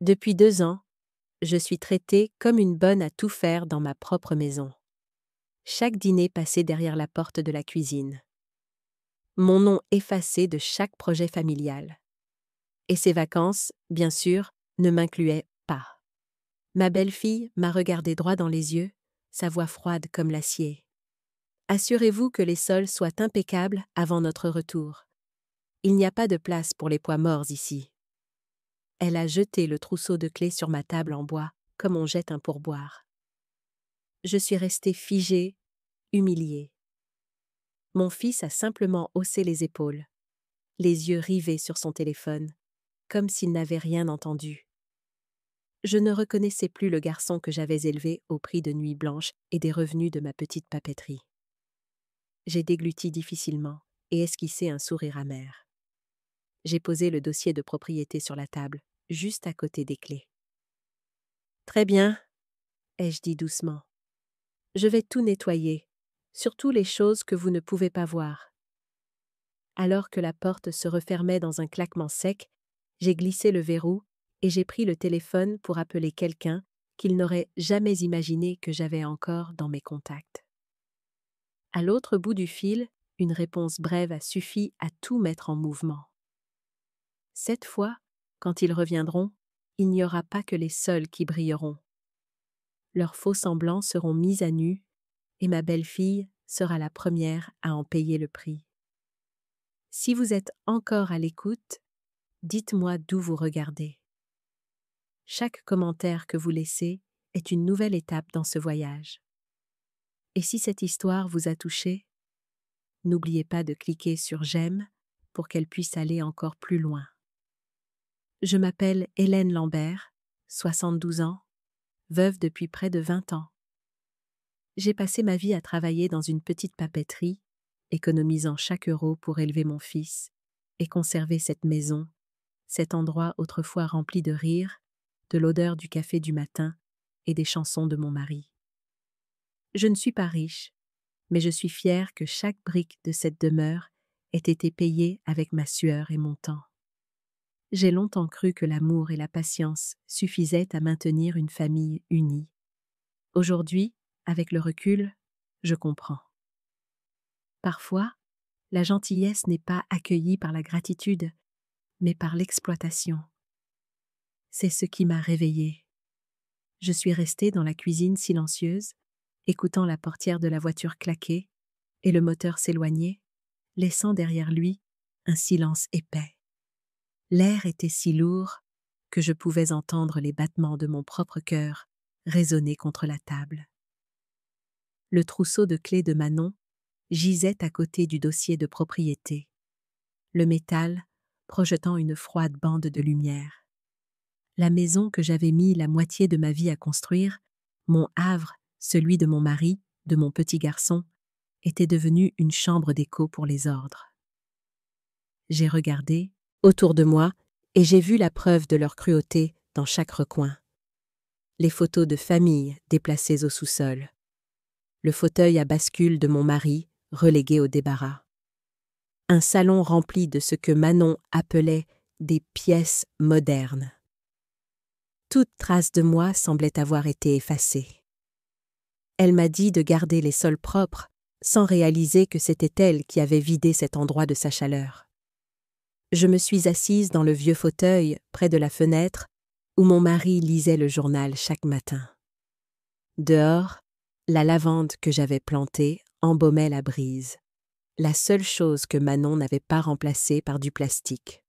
Depuis 2 ans, je suis traitée comme une bonne à tout faire dans ma propre maison. Chaque dîner passé derrière la porte de la cuisine. Mon nom effacé de chaque projet familial. Et ces vacances, bien sûr, ne m'incluaient pas. Ma belle-fille m'a regardé droit dans les yeux, sa voix froide comme l'acier. Assurez-vous que les sols soient impeccables avant notre retour. Il n'y a pas de place pour les pois morts ici. Elle a jeté le trousseau de clés sur ma table en bois, comme on jette un pourboire. Je suis restée figée, humiliée. Mon fils a simplement haussé les épaules, les yeux rivés sur son téléphone, comme s'il n'avait rien entendu. Je ne reconnaissais plus le garçon que j'avais élevé au prix de nuits blanches et des revenus de ma petite papeterie. J'ai dégluti difficilement et esquissé un sourire amer. J'ai posé le dossier de propriété sur la table, juste à côté des clés. « Très bien, » ai-je dit doucement. « Je vais tout nettoyer, surtout les choses que vous ne pouvez pas voir. » Alors que la porte se refermait dans un claquement sec, j'ai glissé le verrou et j'ai pris le téléphone pour appeler quelqu'un qu'il n'aurait jamais imaginé que j'avais encore dans mes contacts. À l'autre bout du fil, une réponse brève a suffi à tout mettre en mouvement. Cette fois, quand ils reviendront, il n'y aura pas que les sols qui brilleront. Leurs faux semblants seront mis à nu et ma belle-fille sera la première à en payer le prix. Si vous êtes encore à l'écoute, dites-moi d'où vous regardez. Chaque commentaire que vous laissez est une nouvelle étape dans ce voyage. Et si cette histoire vous a touché, n'oubliez pas de cliquer sur « J'aime » pour qu'elle puisse aller encore plus loin. Je m'appelle Hélène Lambert, 72 ans, veuve depuis près de 20 ans. J'ai passé ma vie à travailler dans une petite papeterie, économisant chaque euro pour élever mon fils et conserver cette maison, cet endroit autrefois rempli de rires, de l'odeur du café du matin et des chansons de mon mari. Je ne suis pas riche, mais je suis fière que chaque brique de cette demeure ait été payée avec ma sueur et mon temps. J'ai longtemps cru que l'amour et la patience suffisaient à maintenir une famille unie. Aujourd'hui, avec le recul, je comprends. Parfois, la gentillesse n'est pas accueillie par la gratitude, mais par l'exploitation. C'est ce qui m'a réveillée. Je suis restée dans la cuisine silencieuse, écoutant la portière de la voiture claquer et le moteur s'éloigner, laissant derrière lui un silence épais. L'air était si lourd que je pouvais entendre les battements de mon propre cœur résonner contre la table. Le trousseau de clés de Manon gisait à côté du dossier de propriété, le métal projetant une froide bande de lumière. La maison que j'avais mis la moitié de ma vie à construire, mon havre, celui de mon mari, de mon petit garçon, était devenue une chambre d'écho pour les ordres. J'ai regardé autour de moi et j'ai vu la preuve de leur cruauté dans chaque recoin. Les photos de famille déplacées au sous-sol. Le fauteuil à bascule de mon mari relégué au débarras. Un salon rempli de ce que Manon appelait des pièces modernes. Toute trace de moi semblait avoir été effacée. Elle m'a dit de garder les sols propres, sans réaliser que c'était elle qui avait vidé cet endroit de sa chaleur. Je me suis assise dans le vieux fauteuil, près de la fenêtre, où mon mari lisait le journal chaque matin. Dehors, la lavande que j'avais plantée embaumait la brise, la seule chose que Manon n'avait pas remplacée par du plastique.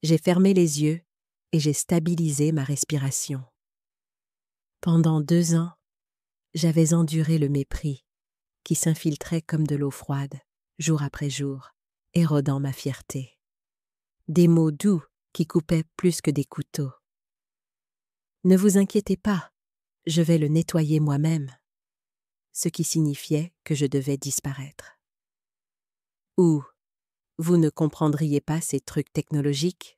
J'ai fermé les yeux et j'ai stabilisé ma respiration. Pendant 2 ans, j'avais enduré le mépris qui s'infiltrait comme de l'eau froide, jour après jour, érodant ma fierté. Des mots doux qui coupaient plus que des couteaux. Ne vous inquiétez pas, je vais le nettoyer moi-même, ce qui signifiait que je devais disparaître. Ou, vous ne comprendriez pas ces trucs technologiques,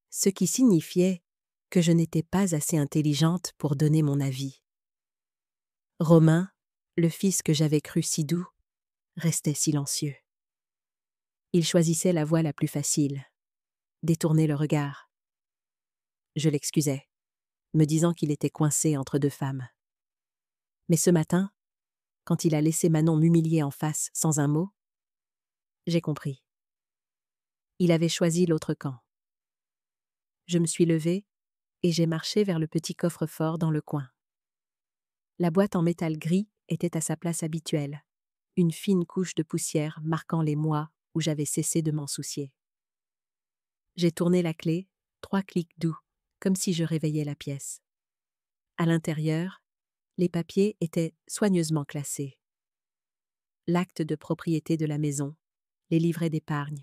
ce qui signifiait que je n'étais pas assez intelligente pour donner mon avis. Romain, le fils que j'avais cru si doux, restait silencieux. Il choisissait la voie la plus facile, détourner le regard. Je l'excusais, me disant qu'il était coincé entre deux femmes. Mais ce matin, quand il a laissé Manon m'humilier en face sans un mot, j'ai compris. Il avait choisi l'autre camp. Je me suis levée et j'ai marché vers le petit coffre-fort dans le coin. La boîte en métal gris était à sa place habituelle, une fine couche de poussière marquant les mois où j'avais cessé de m'en soucier. J'ai tourné la clé, 3 clics doux, comme si je réveillais la pièce. À l'intérieur, les papiers étaient soigneusement classés. L'acte de propriété de la maison, les livrets d'épargne,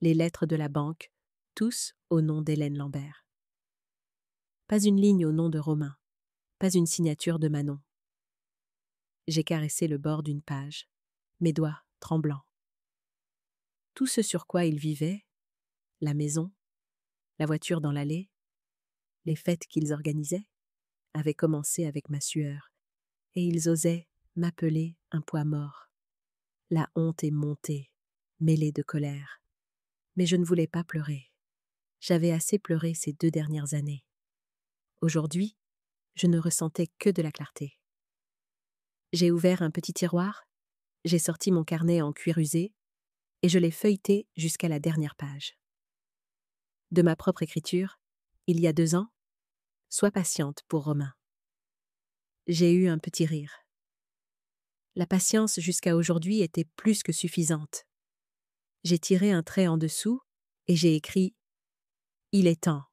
les lettres de la banque, tous au nom d'Hélène Lambert. Pas une ligne au nom de Romain, pas une signature de Manon. J'ai caressé le bord d'une page, mes doigts tremblants. Tout ce sur quoi ils vivaient, la maison, la voiture dans l'allée, les fêtes qu'ils organisaient, avaient commencé avec ma sueur, et ils osaient m'appeler un poids mort. La honte est montée, mêlée de colère. Mais je ne voulais pas pleurer. J'avais assez pleuré ces 2 dernières années. Aujourd'hui, je ne ressentais que de la clarté. J'ai ouvert un petit tiroir, j'ai sorti mon carnet en cuir usé, et je l'ai feuilleté jusqu'à la dernière page. De ma propre écriture, il y a 2 ans, sois patiente pour Romain. J'ai eu un petit rire. La patience jusqu'à aujourd'hui était plus que suffisante. J'ai tiré un trait en dessous et j'ai écrit « Il est temps ».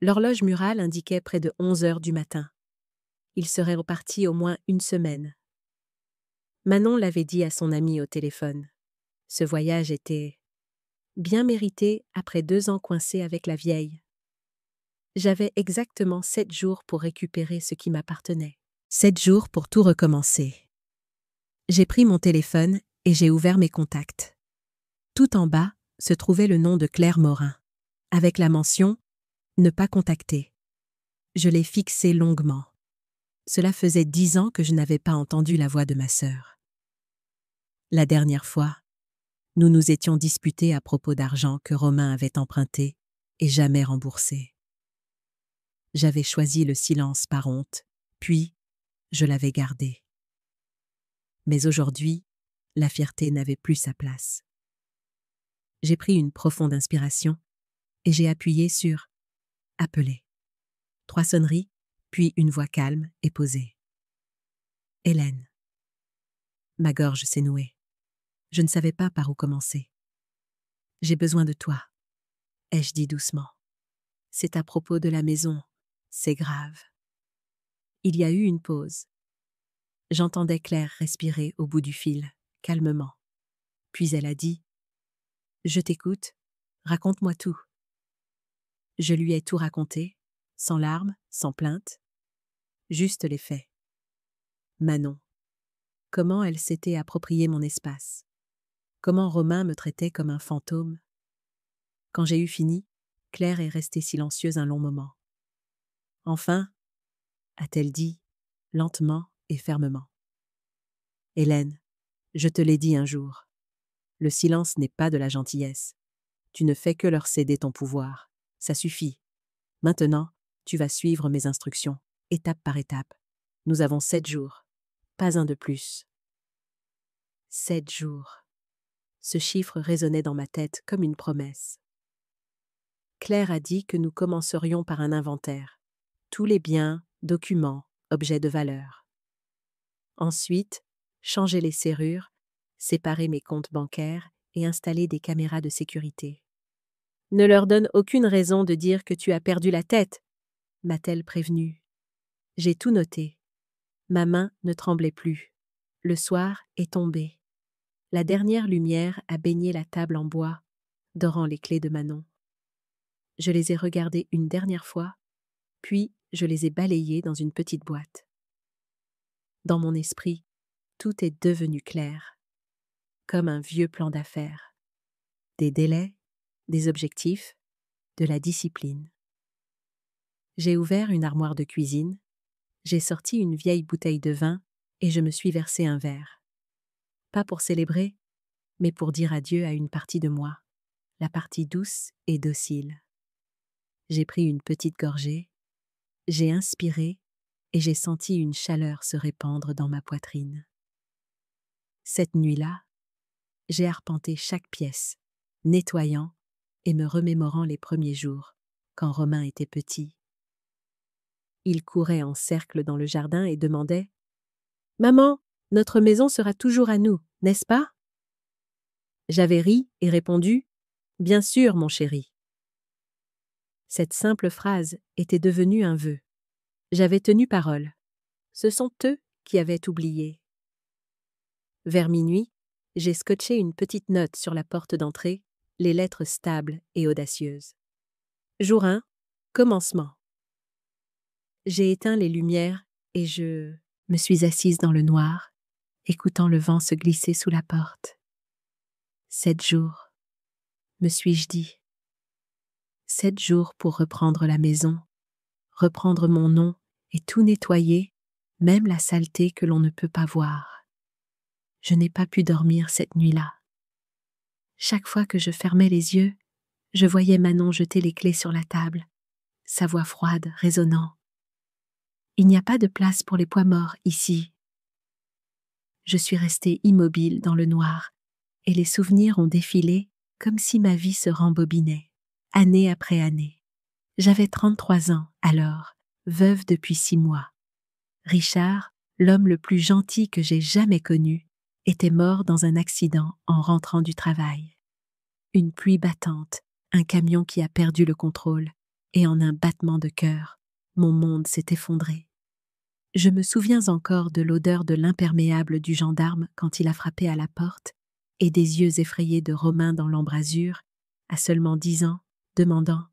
L'horloge murale indiquait près de 11 heures du matin. Il serait reparti au moins 1 semaine. Manon l'avait dit à son ami au téléphone. Ce voyage était bien mérité après 2 ans coincé avec la vieille. J'avais exactement 7 jours pour récupérer ce qui m'appartenait. 7 jours pour tout recommencer. J'ai pris mon téléphone et j'ai ouvert mes contacts. Tout en bas se trouvait le nom de Claire Morin, avec la mention « Ne pas contacter ». Je l'ai fixé longuement. Cela faisait 10 ans que je n'avais pas entendu la voix de ma sœur. La dernière fois, nous nous étions disputés à propos d'argent que Romain avait emprunté et jamais remboursé. J'avais choisi le silence par honte, puis je l'avais gardé. Mais aujourd'hui, la fierté n'avait plus sa place. J'ai pris une profonde inspiration et j'ai appuyé sur « Appeler ». 3 sonneries, puis une voix calme et posée. « Hélène ». Ma gorge s'est nouée. Je ne savais pas par où commencer. « J'ai besoin de toi », ai-je dit doucement. « C'est à propos de la maison. C'est grave. » Il y a eu une pause. J'entendais Claire respirer au bout du fil, calmement. Puis elle a dit « Je t'écoute, raconte-moi tout. » Je lui ai tout raconté, sans larmes, sans plainte, juste les faits. Manon. Comment elle s'était approprié mon espace. Comment Romain me traitait comme un fantôme. Quand j'ai eu fini, Claire est restée silencieuse un long moment. Enfin, a-t-elle dit, lentement et fermement. « Hélène, je te l'ai dit un jour. Le silence n'est pas de la gentillesse. Tu ne fais que leur céder ton pouvoir. Ça suffit. Maintenant, tu vas suivre mes instructions, étape par étape. Nous avons 7 jours. Pas un de plus. » 7 jours. Ce chiffre résonnait dans ma tête comme une promesse. Claire a dit que nous commencerions par un inventaire. Tous les biens, documents, objets de valeur. Ensuite, changer les serrures, séparer mes comptes bancaires et installer des caméras de sécurité. « Ne leur donne aucune raison de dire que tu as perdu la tête », m'a-t-elle prévenue. J'ai tout noté. Ma main ne tremblait plus. Le soir est tombé. La dernière lumière a baigné la table en bois, dorant les clés de Manon. Je les ai regardées une dernière fois, puis je les ai balayées dans une petite boîte. Dans mon esprit, tout est devenu clair, comme un vieux plan d'affaires. Des délais, des objectifs, de la discipline. J'ai ouvert une armoire de cuisine, j'ai sorti une vieille bouteille de vin et je me suis versé un verre. Pas pour célébrer, mais pour dire adieu à une partie de moi, la partie douce et docile. J'ai pris une petite gorgée, j'ai inspiré et j'ai senti une chaleur se répandre dans ma poitrine. Cette nuit-là, j'ai arpenté chaque pièce, nettoyant et me remémorant les premiers jours, quand Romain était petit. Il courait en cercle dans le jardin et demandait « Maman, notre maison sera toujours à nous, n'est-ce pas ?» J'avais ri et répondu « Bien sûr, mon chéri. » Cette simple phrase était devenue un vœu. J'avais tenu parole. Ce sont eux qui avaient oublié. Vers minuit, j'ai scotché une petite note sur la porte d'entrée, les lettres stables et audacieuses. Jour 1, commencement. J'ai éteint les lumières et je me suis assise dans le noir, écoutant le vent se glisser sous la porte. 7 jours, me suis-je dit. 7 jours pour reprendre la maison, reprendre mon nom et tout nettoyer, même la saleté que l'on ne peut pas voir. Je n'ai pas pu dormir cette nuit-là. Chaque fois que je fermais les yeux, je voyais Manon jeter les clés sur la table, sa voix froide résonnant. Il n'y a pas de place pour les poids morts ici. Je suis restée immobile dans le noir, et les souvenirs ont défilé comme si ma vie se rembobinait, année après année. J'avais 33 ans alors, veuve depuis 6 mois. Richard, l'homme le plus gentil que j'ai jamais connu, était mort dans un accident en rentrant du travail. Une pluie battante, un camion qui a perdu le contrôle, et en un battement de cœur, mon monde s'est effondré. Je me souviens encore de l'odeur de l'imperméable du gendarme quand il a frappé à la porte, et des yeux effrayés de Romain dans l'embrasure, à seulement 10 ans, demandant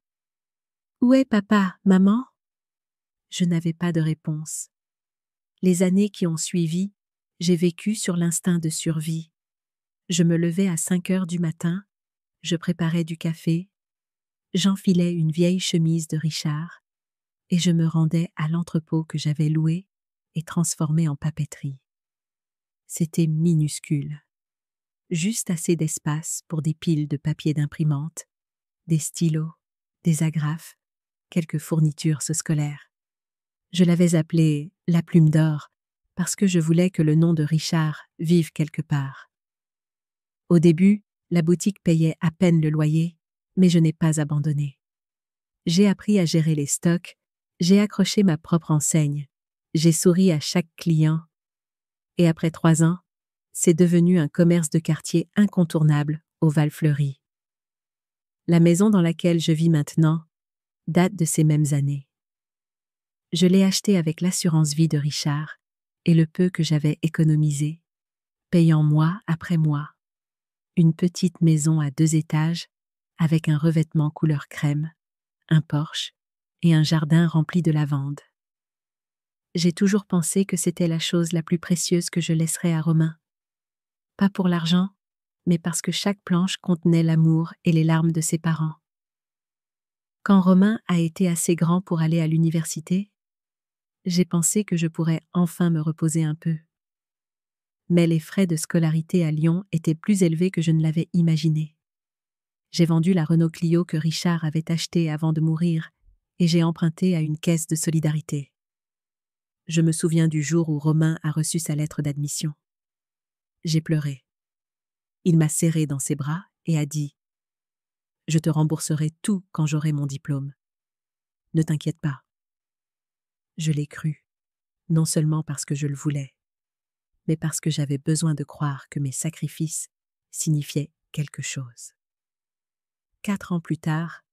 « Où est papa, maman ?» Je n'avais pas de réponse. Les années qui ont suivi, j'ai vécu sur l'instinct de survie. Je me levais à 5 heures du matin, je préparais du café, j'enfilais une vieille chemise de Richard et je me rendais à l'entrepôt que j'avais loué et transformé en papeterie. C'était minuscule, juste assez d'espace pour des piles de papier d'imprimante, des stylos, des agrafes, quelques fournitures scolaires. Je l'avais appelée la plume d'or parce que je voulais que le nom de Richard vive quelque part. Au début, la boutique payait à peine le loyer, mais je n'ai pas abandonné. J'ai appris à gérer les stocks, j'ai accroché ma propre enseigne, j'ai souri à chaque client, et après 3 ans, c'est devenu un commerce de quartier incontournable au Val-Fleury. La maison dans laquelle je vis maintenant date de ces mêmes années. Je l'ai achetée avec l'assurance vie de Richard et le peu que j'avais économisé, payant mois après mois. Une petite maison à 2 étages, avec un revêtement couleur crème, un porche et un jardin rempli de lavande. J'ai toujours pensé que c'était la chose la plus précieuse que je laisserais à Romain. Pas pour l'argent, mais parce que chaque planche contenait l'amour et les larmes de ses parents. Quand Romain a été assez grand pour aller à l'université, j'ai pensé que je pourrais enfin me reposer un peu. Mais les frais de scolarité à Lyon étaient plus élevés que je ne l'avais imaginé. J'ai vendu la Renault Clio que Richard avait achetée avant de mourir et j'ai emprunté à une caisse de solidarité. Je me souviens du jour où Romain a reçu sa lettre d'admission. J'ai pleuré. Il m'a serré dans ses bras et a dit « Je te rembourserai tout quand j'aurai mon diplôme. Ne t'inquiète pas. » Je l'ai cru, non seulement parce que je le voulais, mais parce que j'avais besoin de croire que mes sacrifices signifiaient quelque chose. 4 ans plus tard,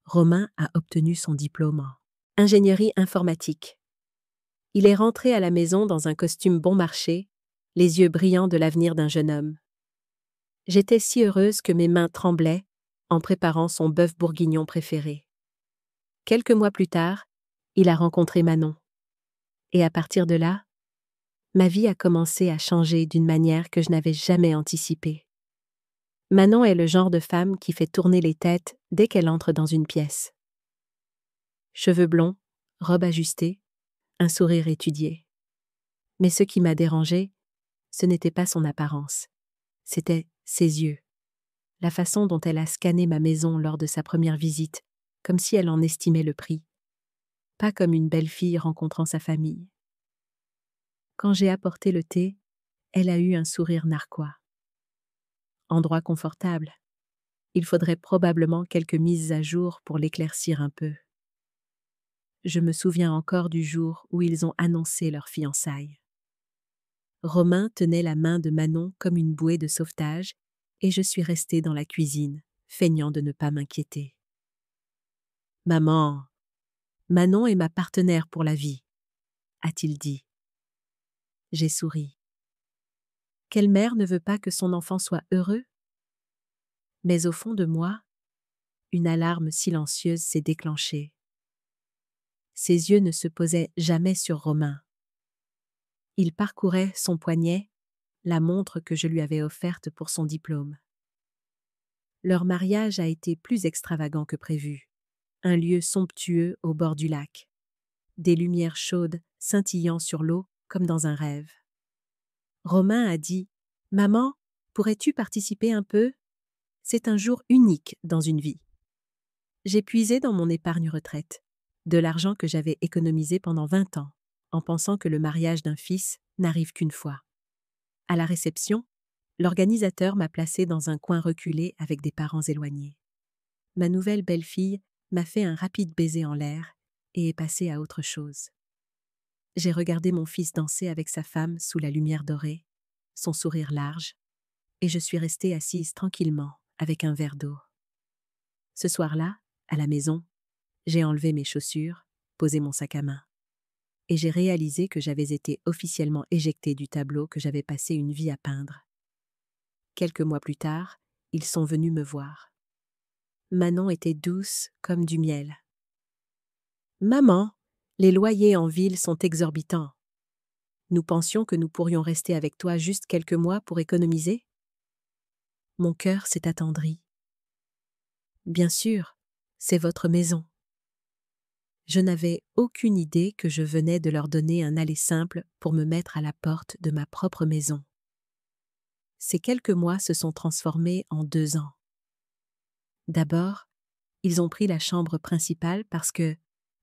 Romain a obtenu son diplôme en ingénierie informatique. Il est rentré à la maison dans un costume bon marché, les yeux brillants de l'avenir d'un jeune homme. J'étais si heureuse que mes mains tremblaient en préparant son bœuf bourguignon préféré. Quelques mois plus tard, il a rencontré Manon. Et à partir de là, ma vie a commencé à changer d'une manière que je n'avais jamais anticipée. Manon est le genre de femme qui fait tourner les têtes dès qu'elle entre dans une pièce. Cheveux blonds, robe ajustée, un sourire étudié. Mais ce qui m'a dérangée, ce n'était pas son apparence, c'était ses yeux. La façon dont elle a scanné ma maison lors de sa première visite, comme si elle en estimait le prix, pas comme une belle fille rencontrant sa famille. Quand j'ai apporté le thé, elle a eu un sourire narquois. Endroit confortable. Il faudrait probablement quelques mises à jour pour l'éclaircir un peu. Je me souviens encore du jour où ils ont annoncé leur fiançailles. Romain tenait la main de Manon comme une bouée de sauvetage et je suis restée dans la cuisine, feignant de ne pas m'inquiéter. « Maman, Manon est ma partenaire pour la vie, » a-t-il dit. J'ai souri. Quelle mère ne veut pas que son enfant soit heureux? Mais au fond de moi, une alarme silencieuse s'est déclenchée. Ses yeux ne se posaient jamais sur Romain. Il parcourait son poignet, la montre que je lui avais offerte pour son diplôme. Leur mariage a été plus extravagant que prévu. Un lieu somptueux au bord du lac. Des lumières chaudes scintillant sur l'eau comme dans un rêve. Romain a dit « Maman, pourrais-tu participer un peu? C'est un jour unique dans une vie. » J'ai puisé dans mon épargne retraite, de l'argent que j'avais économisé pendant 20 ans, en pensant que le mariage d'un fils n'arrive qu'une fois. À la réception, l'organisateur m'a placée dans un coin reculé avec des parents éloignés. Ma nouvelle belle-fille m'a fait un rapide baiser en l'air et est passée à autre chose. J'ai regardé mon fils danser avec sa femme sous la lumière dorée, son sourire large, et je suis restée assise tranquillement avec un verre d'eau. Ce soir-là, à la maison, j'ai enlevé mes chaussures, posé mon sac à main, et j'ai réalisé que j'avais été officiellement éjectée du tableau que j'avais passé une vie à peindre. Quelques mois plus tard, ils sont venus me voir. Manon était douce comme du miel. « Maman, les loyers en ville sont exorbitants. Nous pensions que nous pourrions rester avec toi juste quelques mois pour économiser. » Mon cœur s'est attendri. « Bien sûr, c'est votre maison. » Je n'avais aucune idée que je venais de leur donner un aller simple pour me mettre à la porte de ma propre maison. Ces quelques mois se sont transformés en 2 ans. D'abord, ils ont pris la chambre principale parce que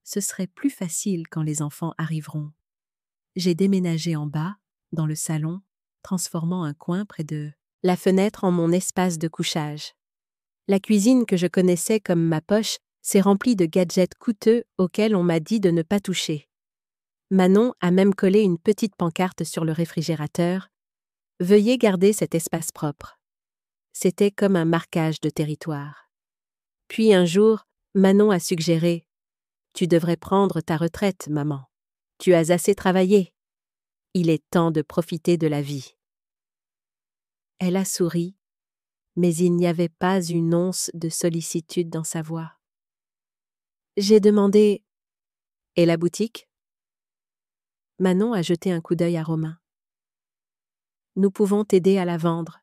ce serait plus facile quand les enfants arriveront. J'ai déménagé en bas, dans le salon, transformant un coin près de la fenêtre en mon espace de couchage. La cuisine que je connaissais comme ma poche s'est remplie de gadgets coûteux auxquels on m'a dit de ne pas toucher. Manon a même collé une petite pancarte sur le réfrigérateur « Veuillez garder cet espace propre ». C'était comme un marquage de territoire. Puis un jour, Manon a suggéré « Tu devrais prendre ta retraite, maman. Tu as assez travaillé. Il est temps de profiter de la vie. » Elle a souri, mais il n'y avait pas une once de sollicitude dans sa voix. J'ai demandé « Et la boutique ?» Manon a jeté un coup d'œil à Romain. « Nous pouvons t'aider à la vendre.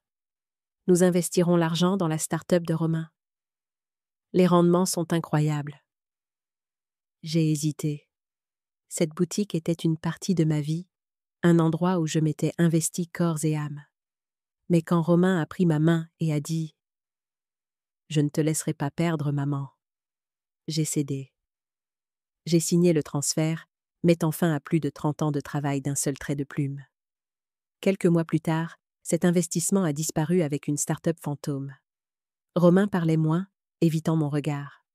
Nous investirons l'argent dans la start-up de Romain. Les rendements sont incroyables. » J'ai hésité. Cette boutique était une partie de ma vie, un endroit où je m'étais investi corps et âme. Mais quand Romain a pris ma main et a dit « Je ne te laisserai pas perdre, maman », j'ai cédé. J'ai signé le transfert, mettant fin à plus de 30 ans de travail d'un seul trait de plume. Quelques mois plus tard, cet investissement a disparu avec une start-up fantôme. Romain parlait moins, évitant mon regard.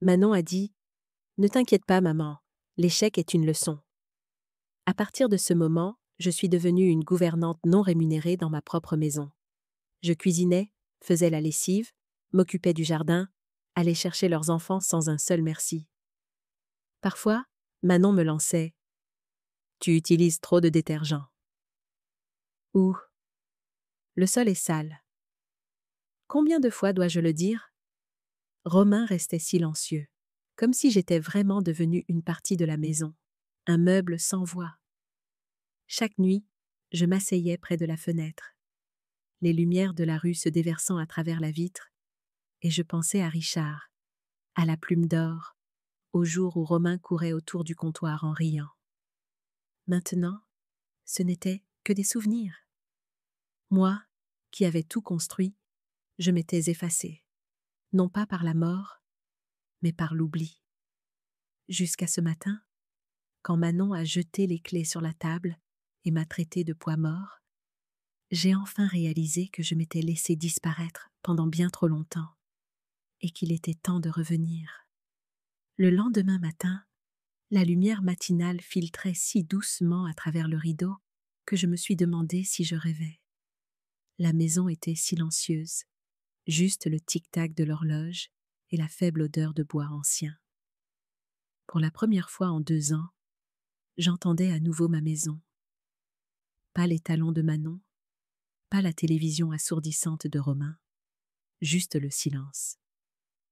Manon a dit « Ne t'inquiète pas, maman, l'échec est une leçon. » À partir de ce moment, je suis devenue une gouvernante non rémunérée dans ma propre maison. Je cuisinais, faisais la lessive, m'occupais du jardin, allais chercher leurs enfants sans un seul merci. Parfois, Manon me lançait « Tu utilises trop de détergent. » Ou « Le sol est sale. » Combien de fois dois-je le dire? Romain restait silencieux, comme si j'étais vraiment devenue une partie de la maison, un meuble sans voix. Chaque nuit, je m'asseyais près de la fenêtre, les lumières de la rue se déversant à travers la vitre, et je pensais à Richard, à la plume d'or, au jour où Romain courait autour du comptoir en riant. Maintenant, ce n'était que des souvenirs. Moi, qui avais tout construit, je m'étais effacée, non pas par la mort, mais par l'oubli. Jusqu'à ce matin, quand Manon a jeté les clés sur la table et m'a traité de poids mort, j'ai enfin réalisé que je m'étais laissé disparaître pendant bien trop longtemps et qu'il était temps de revenir. Le lendemain matin, la lumière matinale filtrait si doucement à travers le rideau que je me suis demandé si je rêvais. La maison était silencieuse, juste le tic-tac de l'horloge et la faible odeur de bois ancien. Pour la première fois en 2 ans, j'entendais à nouveau ma maison. Pas les talons de Manon, pas la télévision assourdissante de Romain, juste le silence.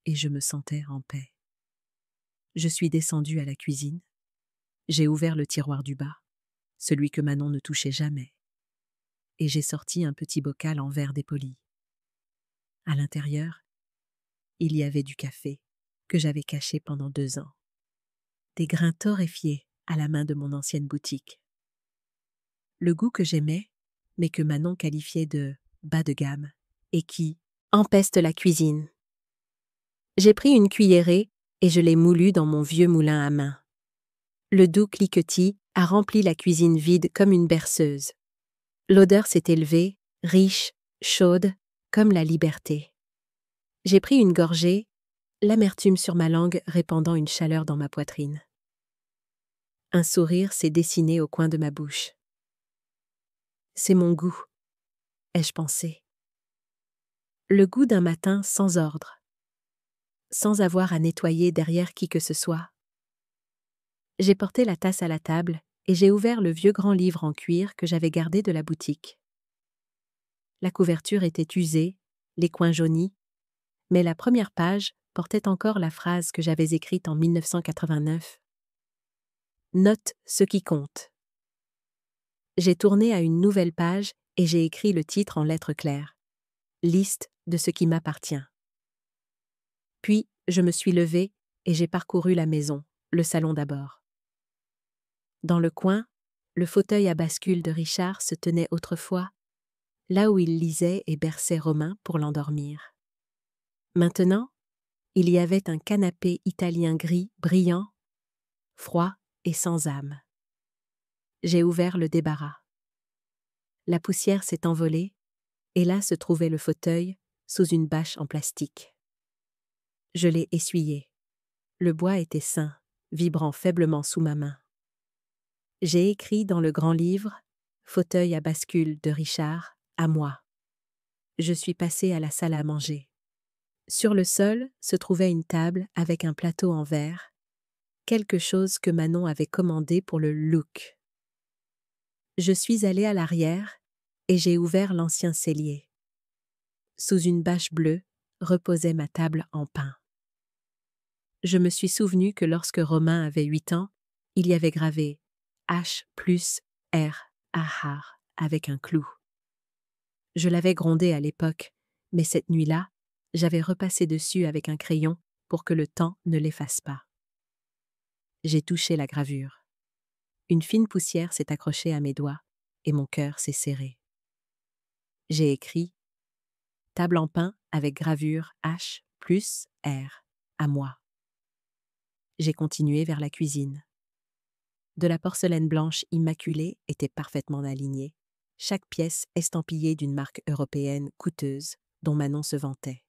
Et je me sentais en paix. Je suis descendue à la cuisine. J'ai ouvert le tiroir du bas, celui que Manon ne touchait jamais, et j'ai sorti un petit bocal en verre dépoli. À l'intérieur, il y avait du café que j'avais caché pendant 2 ans. Des grains torréfiés à la main de mon ancienne boutique. Le goût que j'aimais, mais que Manon qualifiait de bas de gamme et qui empeste la cuisine. J'ai pris une cuillerée et je l'ai moulu dans mon vieux moulin à main. Le doux cliquetis a rempli la cuisine vide comme une berceuse. L'odeur s'est élevée, riche, chaude, comme la liberté. J'ai pris une gorgée, l'amertume sur ma langue répandant une chaleur dans ma poitrine. Un sourire s'est dessiné au coin de ma bouche. C'est mon goût, ai-je pensé. Le goût d'un matin sans ordre, sans avoir à nettoyer derrière qui que ce soit. J'ai porté la tasse à la table et j'ai ouvert le vieux grand livre en cuir que j'avais gardé de la boutique. La couverture était usée, les coins jaunis, mais la première page portait encore la phrase que j'avais écrite en 1989. Note ce qui compte. J'ai tourné à une nouvelle page et j'ai écrit le titre en lettres claires. Liste de ce qui m'appartient. Puis, je me suis levée et j'ai parcouru la maison, le salon d'abord. Dans le coin, le fauteuil à bascule de Richard se tenait autrefois, là où il lisait et berçait Romain pour l'endormir. Maintenant, il y avait un canapé italien gris, brillant, froid et sans âme. J'ai ouvert le débarras. La poussière s'est envolée, et là se trouvait le fauteuil sous une bâche en plastique. Je l'ai essuyé. Le bois était sain, vibrant faiblement sous ma main. J'ai écrit dans le grand livre « Fauteuil à bascule de Richard, à moi ». Je suis passée à la salle à manger. Sur le sol se trouvait une table avec un plateau en verre, quelque chose que Manon avait commandé pour le look. Je suis allée à l'arrière et j'ai ouvert l'ancien cellier. Sous une bâche bleue reposait ma table en pin. Je me suis souvenu que lorsque Romain avait 8 ans, il y avait gravé H plus R Ahar avec un clou. Je l'avais grondé à l'époque, mais cette nuit-là, j'avais repassé dessus avec un crayon pour que le temps ne l'efface pas. J'ai touché la gravure. Une fine poussière s'est accrochée à mes doigts et mon cœur s'est serré. J'ai écrit « Table en pin avec gravure H plus R, à moi ». J'ai continué vers la cuisine. De la porcelaine blanche immaculée était parfaitement alignée, chaque pièce estampillée d'une marque européenne coûteuse dont Manon se vantait.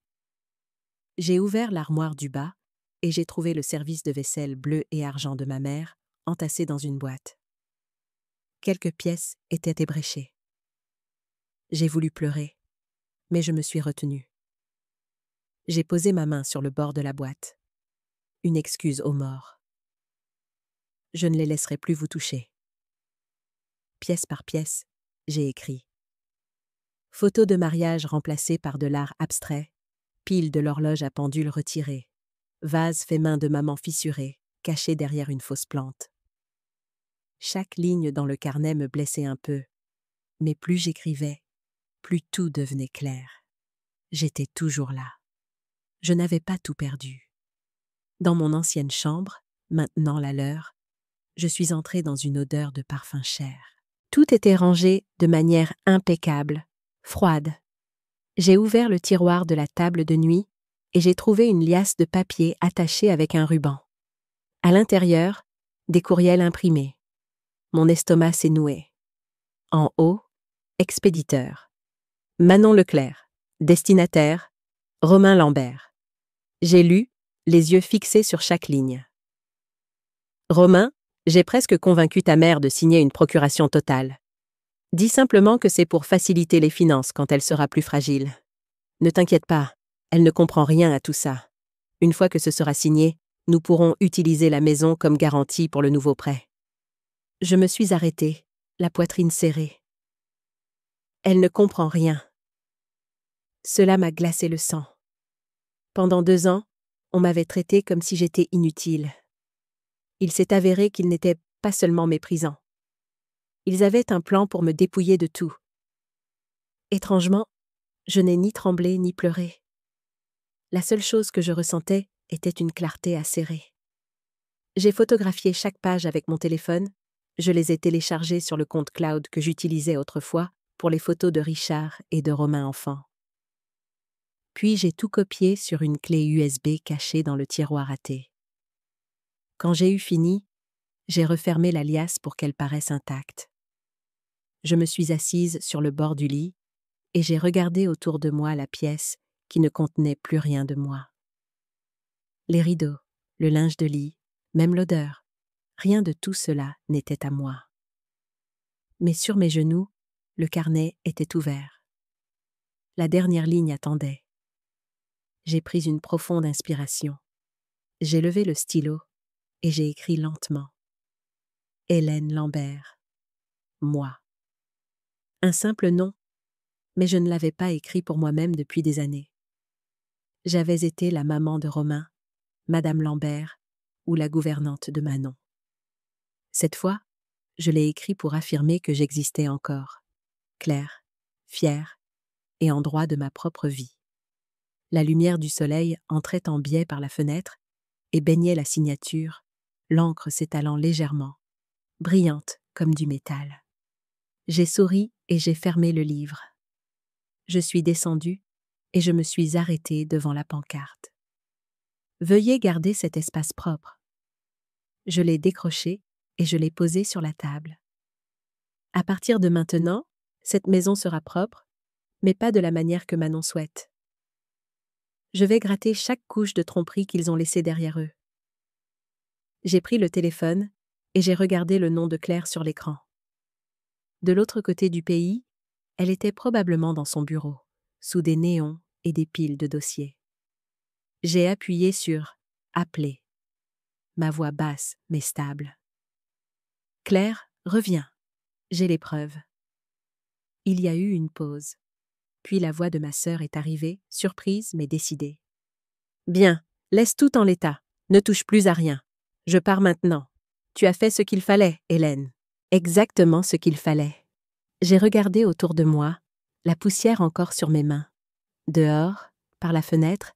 J'ai ouvert l'armoire du bas et j'ai trouvé le service de vaisselle bleu et argent de ma mère entassé dans une boîte. Quelques pièces étaient ébréchées. J'ai voulu pleurer, mais je me suis retenue. J'ai posé ma main sur le bord de la boîte. Une excuse aux morts. Je ne les laisserai plus vous toucher. Pièce par pièce, j'ai écrit. Photo de mariage remplacée par de l'art abstrait, pile de l'horloge à pendule retirée, vase fait main de maman fissurée, caché derrière une fausse plante. Chaque ligne dans le carnet me blessait un peu, mais plus j'écrivais, plus tout devenait clair. J'étais toujours là. Je n'avais pas tout perdu. Dans mon ancienne chambre, maintenant la leur, je suis entrée dans une odeur de parfum cher. Tout était rangé de manière impeccable, froide. J'ai ouvert le tiroir de la table de nuit et j'ai trouvé une liasse de papier attachée avec un ruban. À l'intérieur, des courriels imprimés. Mon estomac s'est noué. En haut, expéditeur. Manon Leclerc. Destinataire, Romain Lambert. J'ai lu, les yeux fixés sur chaque ligne. Romain, j'ai presque convaincu ta mère de signer une procuration totale. Dis simplement que c'est pour faciliter les finances quand elle sera plus fragile. Ne t'inquiète pas, elle ne comprend rien à tout ça. Une fois que ce sera signé, nous pourrons utiliser la maison comme garantie pour le nouveau prêt. Je me suis arrêtée, la poitrine serrée. Elle ne comprend rien. Cela m'a glacé le sang. Pendant 2 ans, on m'avait traité comme si j'étais inutile. Il s'est avéré qu'ils n'étaient pas seulement méprisants. Ils avaient un plan pour me dépouiller de tout. Étrangement, je n'ai ni tremblé ni pleuré. La seule chose que je ressentais était une clarté acérée. J'ai photographié chaque page avec mon téléphone, je les ai téléchargées sur le compte cloud que j'utilisais autrefois pour les photos de Richard et de Romain enfant. Puis j'ai tout copié sur une clé USB cachée dans le tiroir à thé. Quand j'ai eu fini, j'ai refermé la liasse pour qu'elle paraisse intacte. Je me suis assise sur le bord du lit et j'ai regardé autour de moi la pièce qui ne contenait plus rien de moi. Les rideaux, le linge de lit, même l'odeur, rien de tout cela n'était à moi. Mais sur mes genoux, le carnet était ouvert. La dernière ligne attendait. J'ai pris une profonde inspiration. J'ai levé le stylo et j'ai écrit lentement. Hélène Lambert. Moi. Un simple nom, mais je ne l'avais pas écrit pour moi-même depuis des années. J'avais été la maman de Romain, Madame Lambert ou la gouvernante de Manon. Cette fois, je l'ai écrit pour affirmer que j'existais encore, claire, fière et en droit de ma propre vie. La lumière du soleil entrait en biais par la fenêtre et baignait la signature, l'encre s'étalant légèrement, brillante comme du métal. J'ai souri et j'ai fermé le livre. Je suis descendue et je me suis arrêtée devant la pancarte. Veuillez garder cet espace propre. Je l'ai décroché et je l'ai posé sur la table. À partir de maintenant, cette maison sera propre, mais pas de la manière que Manon souhaite. Je vais gratter chaque couche de tromperie qu'ils ont laissée derrière eux. J'ai pris le téléphone et j'ai regardé le nom de Claire sur l'écran. De l'autre côté du pays, elle était probablement dans son bureau, sous des néons et des piles de dossiers. J'ai appuyé sur « Appeler ». Ma voix basse mais stable. « Claire, reviens. J'ai les preuves. » Il y a eu une pause. Puis la voix de ma sœur est arrivée, surprise mais décidée. « Bien, laisse tout en l'état. Ne touche plus à rien. Je pars maintenant. Tu as fait ce qu'il fallait, Hélène. » Exactement ce qu'il fallait. J'ai regardé autour de moi, la poussière encore sur mes mains. Dehors, par la fenêtre,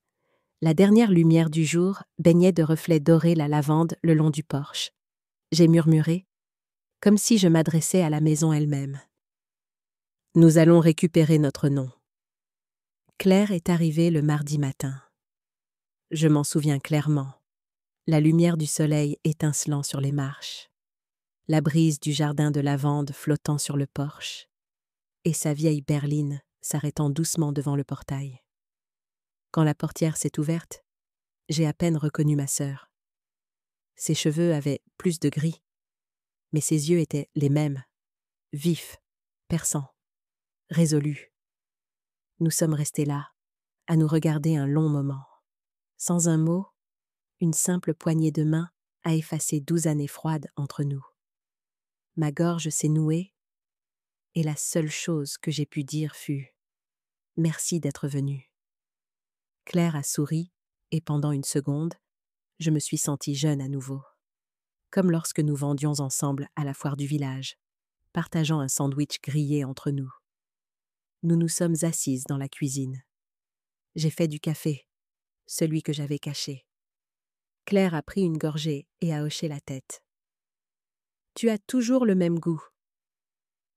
la dernière lumière du jour baignait de reflets dorés la lavande le long du porche. J'ai murmuré, comme si je m'adressais à la maison elle-même. Nous allons récupérer notre nom. Claire est arrivée le mardi matin. Je m'en souviens clairement. La lumière du soleil étincelant sur les marches, la brise du jardin de lavande flottant sur le porche, et sa vieille berline s'arrêtant doucement devant le portail. Quand la portière s'est ouverte, j'ai à peine reconnu ma sœur. Ses cheveux avaient plus de gris, mais ses yeux étaient les mêmes, vifs, perçants, résolus. Nous sommes restés là, à nous regarder un long moment. Sans un mot, une simple poignée de main a effacé 12 années froides entre nous. Ma gorge s'est nouée, et la seule chose que j'ai pu dire fut « Merci d'être venu ». Claire a souri, et pendant une seconde, je me suis sentie jeune à nouveau. Comme lorsque nous vendions ensemble à la foire du village, partageant un sandwich grillé entre nous. Nous nous sommes assises dans la cuisine. J'ai fait du café, celui que j'avais caché. Claire a pris une gorgée et a hoché la tête. « Tu as toujours le même goût. »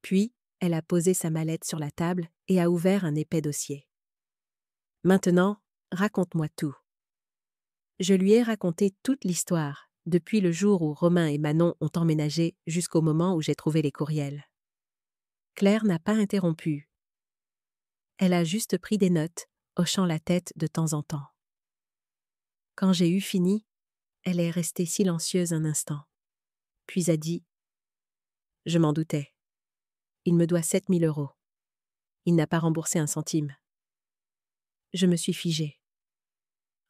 Puis, elle a posé sa mallette sur la table et a ouvert un épais dossier. « Maintenant, Raconte-moi tout. Je lui ai raconté toute l'histoire, depuis le jour où Romain et Manon ont emménagé jusqu'au moment où j'ai trouvé les courriels. Claire n'a pas interrompu. Elle a juste pris des notes, hochant la tête de temps en temps. Quand j'ai eu fini, elle est restée silencieuse un instant, puis a dit « Je m'en doutais. Il me doit 7 000 €. Il n'a pas remboursé un centime. » Je me suis figée.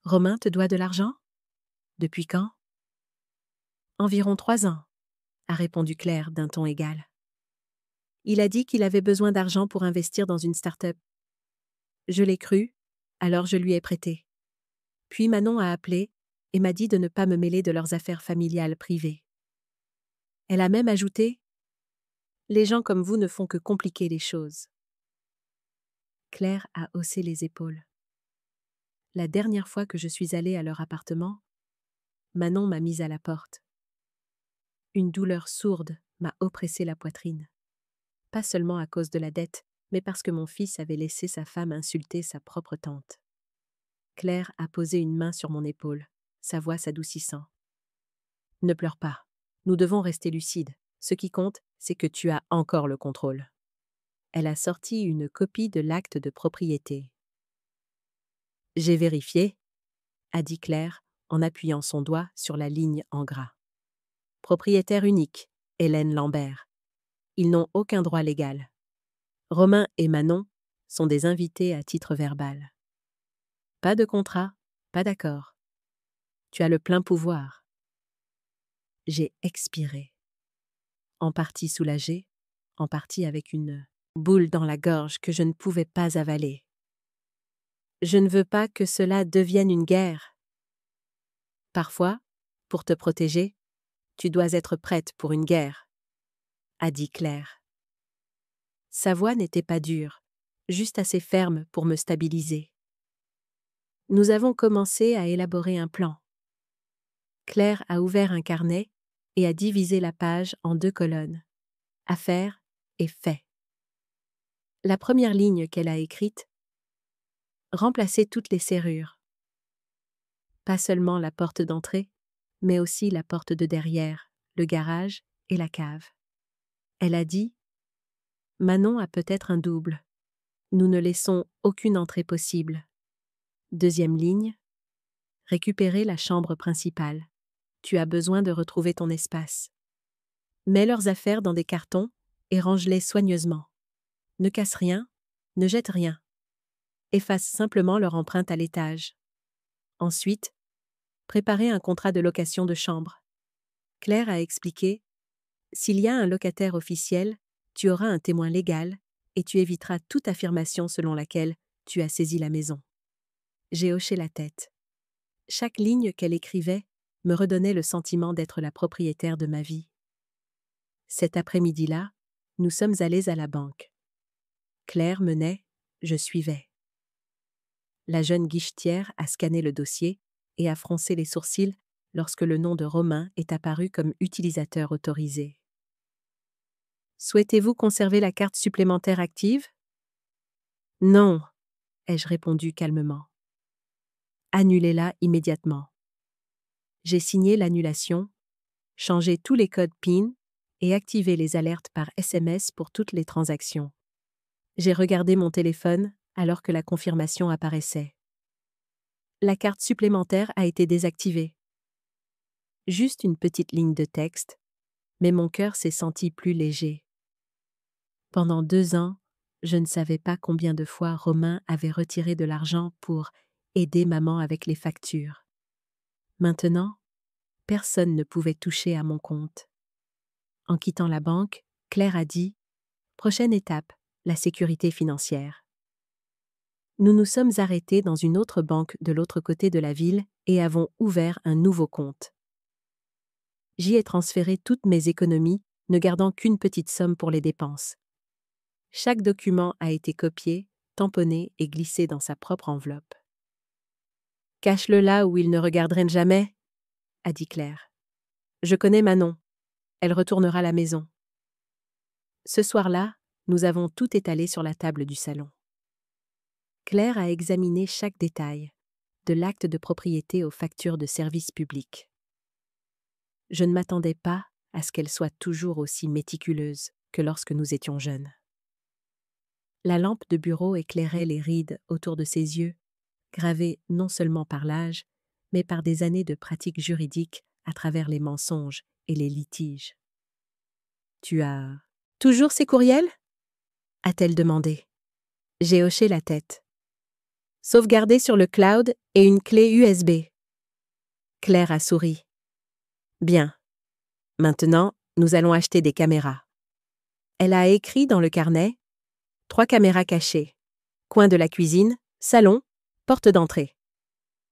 « Romain te doit de l'argent ? Depuis quand ? » « Environ 3 ans, » a répondu Claire d'un ton égal. « Il a dit qu'il avait besoin d'argent pour investir dans une start-up. Je l'ai cru, alors je lui ai prêté. Puis Manon a appelé et m'a dit de ne pas me mêler de leurs affaires familiales privées. Elle a même ajouté « Les gens comme vous ne font que compliquer les choses. » Claire a haussé les épaules. La dernière fois que je suis allée à leur appartement, Manon m'a mise à la porte. Une douleur sourde m'a oppressé la poitrine. Pas seulement à cause de la dette, mais parce que mon fils avait laissé sa femme insulter sa propre tante. Claire a posé une main sur mon épaule, sa voix s'adoucissant. « Ne pleure pas. Nous devons rester lucides. Ce qui compte, c'est que tu as encore le contrôle. » Elle a sorti une copie de l'acte de propriété. « J'ai vérifié, » a dit Claire en appuyant son doigt sur la ligne en gras. « Propriétaire unique, Hélène Lambert. Ils n'ont aucun droit légal. Romain et Manon sont des invités à titre verbal. Pas de contrat, pas d'accord. Tu as le plein pouvoir. » J'ai expiré. En partie soulagée, en partie avec une boule dans la gorge que je ne pouvais pas avaler. « Je ne veux pas que cela devienne une guerre. Parfois, pour te protéger, tu dois être prête pour une guerre, » a dit Claire. Sa voix n'était pas dure, juste assez ferme pour me stabiliser. Nous avons commencé à élaborer un plan. Claire a ouvert un carnet et a divisé la page en 2 colonnes, affaires et faits. La première ligne qu'elle a écrite: remplacer toutes les serrures. Pas seulement la porte d'entrée, mais aussi la porte de derrière, le garage et la cave. Elle a dit: Manon a peut-être un double. Nous ne laissons aucune entrée possible. Deuxième ligne: récupérer la chambre principale. Tu as besoin de retrouver ton espace. Mets leurs affaires dans des cartons et range-les soigneusement. Ne casse rien, ne jette rien. Efface simplement leur empreinte à l'étage. Ensuite, préparer un contrat de location de chambre. Claire a expliqué: s'il y a un locataire officiel, tu auras un témoin légal et tu éviteras toute affirmation selon laquelle tu as saisi la maison. J'ai hoché la tête. Chaque ligne qu'elle écrivait me redonnait le sentiment d'être la propriétaire de ma vie. Cet après-midi-là, nous sommes allés à la banque. Claire menait, je suivais. La jeune guichetière a scanné le dossier et a froncé les sourcils lorsque le nom de Romain est apparu comme utilisateur autorisé. « Souhaitez-vous conserver la carte supplémentaire active ? » ?»« Non, » ai-je répondu calmement. « Annulez-la immédiatement. » J'ai signé l'annulation, changé tous les codes PIN et activé les alertes par SMS pour toutes les transactions. J'ai regardé mon téléphone alors que la confirmation apparaissait. La carte supplémentaire a été désactivée. Juste une petite ligne de texte, mais mon cœur s'est senti plus léger. Pendant 2 ans, je ne savais pas combien de fois Romain avait retiré de l'argent pour aider maman avec les factures. Maintenant, personne ne pouvait toucher à mon compte. En quittant la banque, Claire a dit: « Prochaine étape, la sécurité financière. » Nous nous sommes arrêtés dans une autre banque de l'autre côté de la ville et avons ouvert un nouveau compte. J'y ai transféré toutes mes économies, ne gardant qu'une petite somme pour les dépenses. Chaque document a été copié, tamponné et glissé dans sa propre enveloppe. « Cache-le là où il ne regarderait jamais, » a dit Claire. « Je connais Manon. Elle retournera à la maison. » Ce soir-là, nous avons tout étalé sur la table du salon. Claire a examiné chaque détail, de l'acte de propriété aux factures de services publics. Je ne m'attendais pas à ce qu'elle soit toujours aussi méticuleuse que lorsque nous étions jeunes. La lampe de bureau éclairait les rides autour de ses yeux, gravées non seulement par l'âge, mais par des années de pratique juridique à travers les mensonges et les litiges. « Tu as toujours ces courriels ?» a-t-elle demandé. J'ai hoché la tête. « Sauvegardés sur le cloud et une clé USB. » Claire a souri. « Bien. Maintenant, nous allons acheter des caméras. » Elle a écrit dans le carnet 3 caméras cachées. Coin de la cuisine, salon, porte d'entrée.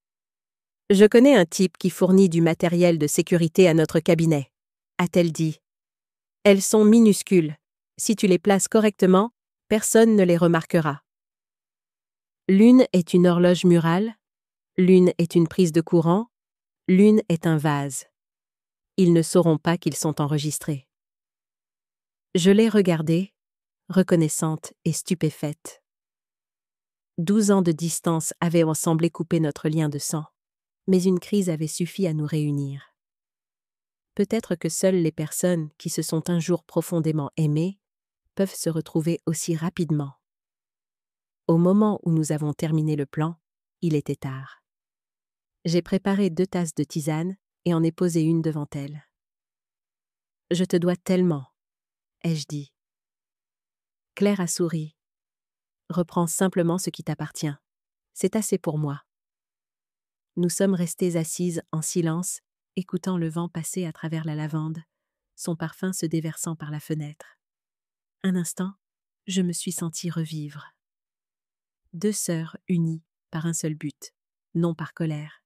« Je connais un type qui fournit du matériel de sécurité à notre cabinet, » a-t-elle dit. « Elles sont minuscules. Si tu les places correctement, personne ne les remarquera. L'une est une horloge murale, l'une est une prise de courant, l'une est un vase. Ils ne sauront pas qu'ils sont enregistrés. » Je l'ai regardée, reconnaissante et stupéfaite. 12 ans de distance avaient semblé couper notre lien de sang, mais une crise avait suffi à nous réunir. Peut-être que seules les personnes qui se sont un jour profondément aimées peuvent se retrouver aussi rapidement. Au moment où nous avons terminé le plan, il était tard. J'ai préparé 2 tasses de tisane et en ai posé une devant elle. « Je te dois tellement, » ai-je dit. Claire a souri. « Reprends simplement ce qui t'appartient. C'est assez pour moi. » Nous sommes restées assises en silence, écoutant le vent passer à travers la lavande, son parfum se déversant par la fenêtre. Un instant, je me suis sentie revivre. 2 sœurs unies par un seul but, non par colère,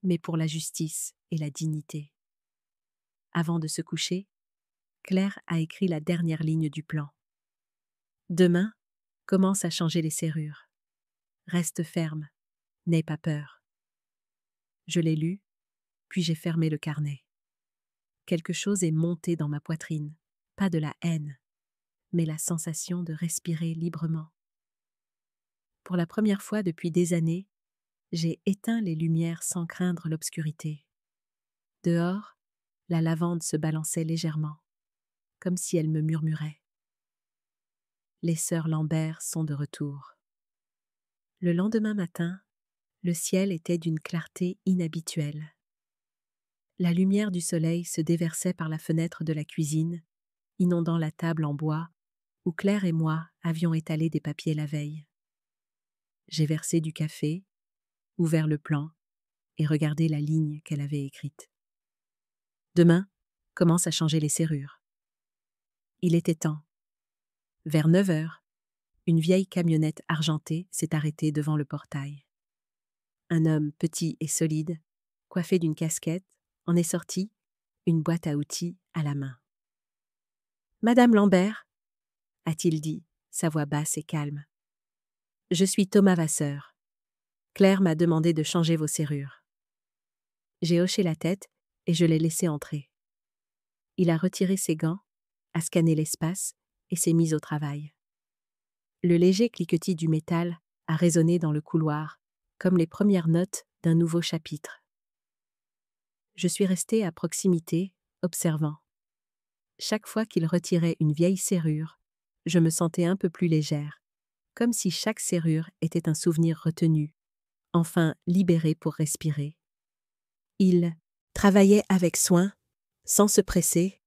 mais pour la justice et la dignité. Avant de se coucher, Claire a écrit la dernière ligne du plan. « Demain, commence à changer les serrures. Reste ferme, n'aie pas peur. » Je l'ai lu, puis j'ai fermé le carnet. Quelque chose est monté dans ma poitrine, pas de la haine, mais la sensation de respirer librement. Pour la première fois depuis des années, j'ai éteint les lumières sans craindre l'obscurité. Dehors, la lavande se balançait légèrement, comme si elle me murmurait. Les sœurs Lambert sont de retour. Le lendemain matin, le ciel était d'une clarté inhabituelle. La lumière du soleil se déversait par la fenêtre de la cuisine, inondant la table en bois où Claire et moi avions étalé des papiers la veille. J'ai versé du café, ouvert le plan et regardé la ligne qu'elle avait écrite. « Demain, commence à changer les serrures. » Il était temps. Vers 9 heures, une vieille camionnette argentée s'est arrêtée devant le portail. Un homme petit et solide, coiffé d'une casquette, en est sorti, une boîte à outils à la main. « Madame Lambert » a-t-il dit, sa voix basse et calme. « Je suis Thomas Vasseur. Claire m'a demandé de changer vos serrures. » J'ai hoché la tête et je l'ai laissé entrer. Il a retiré ses gants, a scanné l'espace et s'est mis au travail. Le léger cliquetis du métal a résonné dans le couloir, comme les premières notes d'un nouveau chapitre. Je suis restée à proximité, observant. Chaque fois qu'il retirait une vieille serrure, je me sentais un peu plus légère, comme si chaque serrure était un souvenir retenu, enfin libéré pour respirer. Il travaillait avec soin, sans se presser,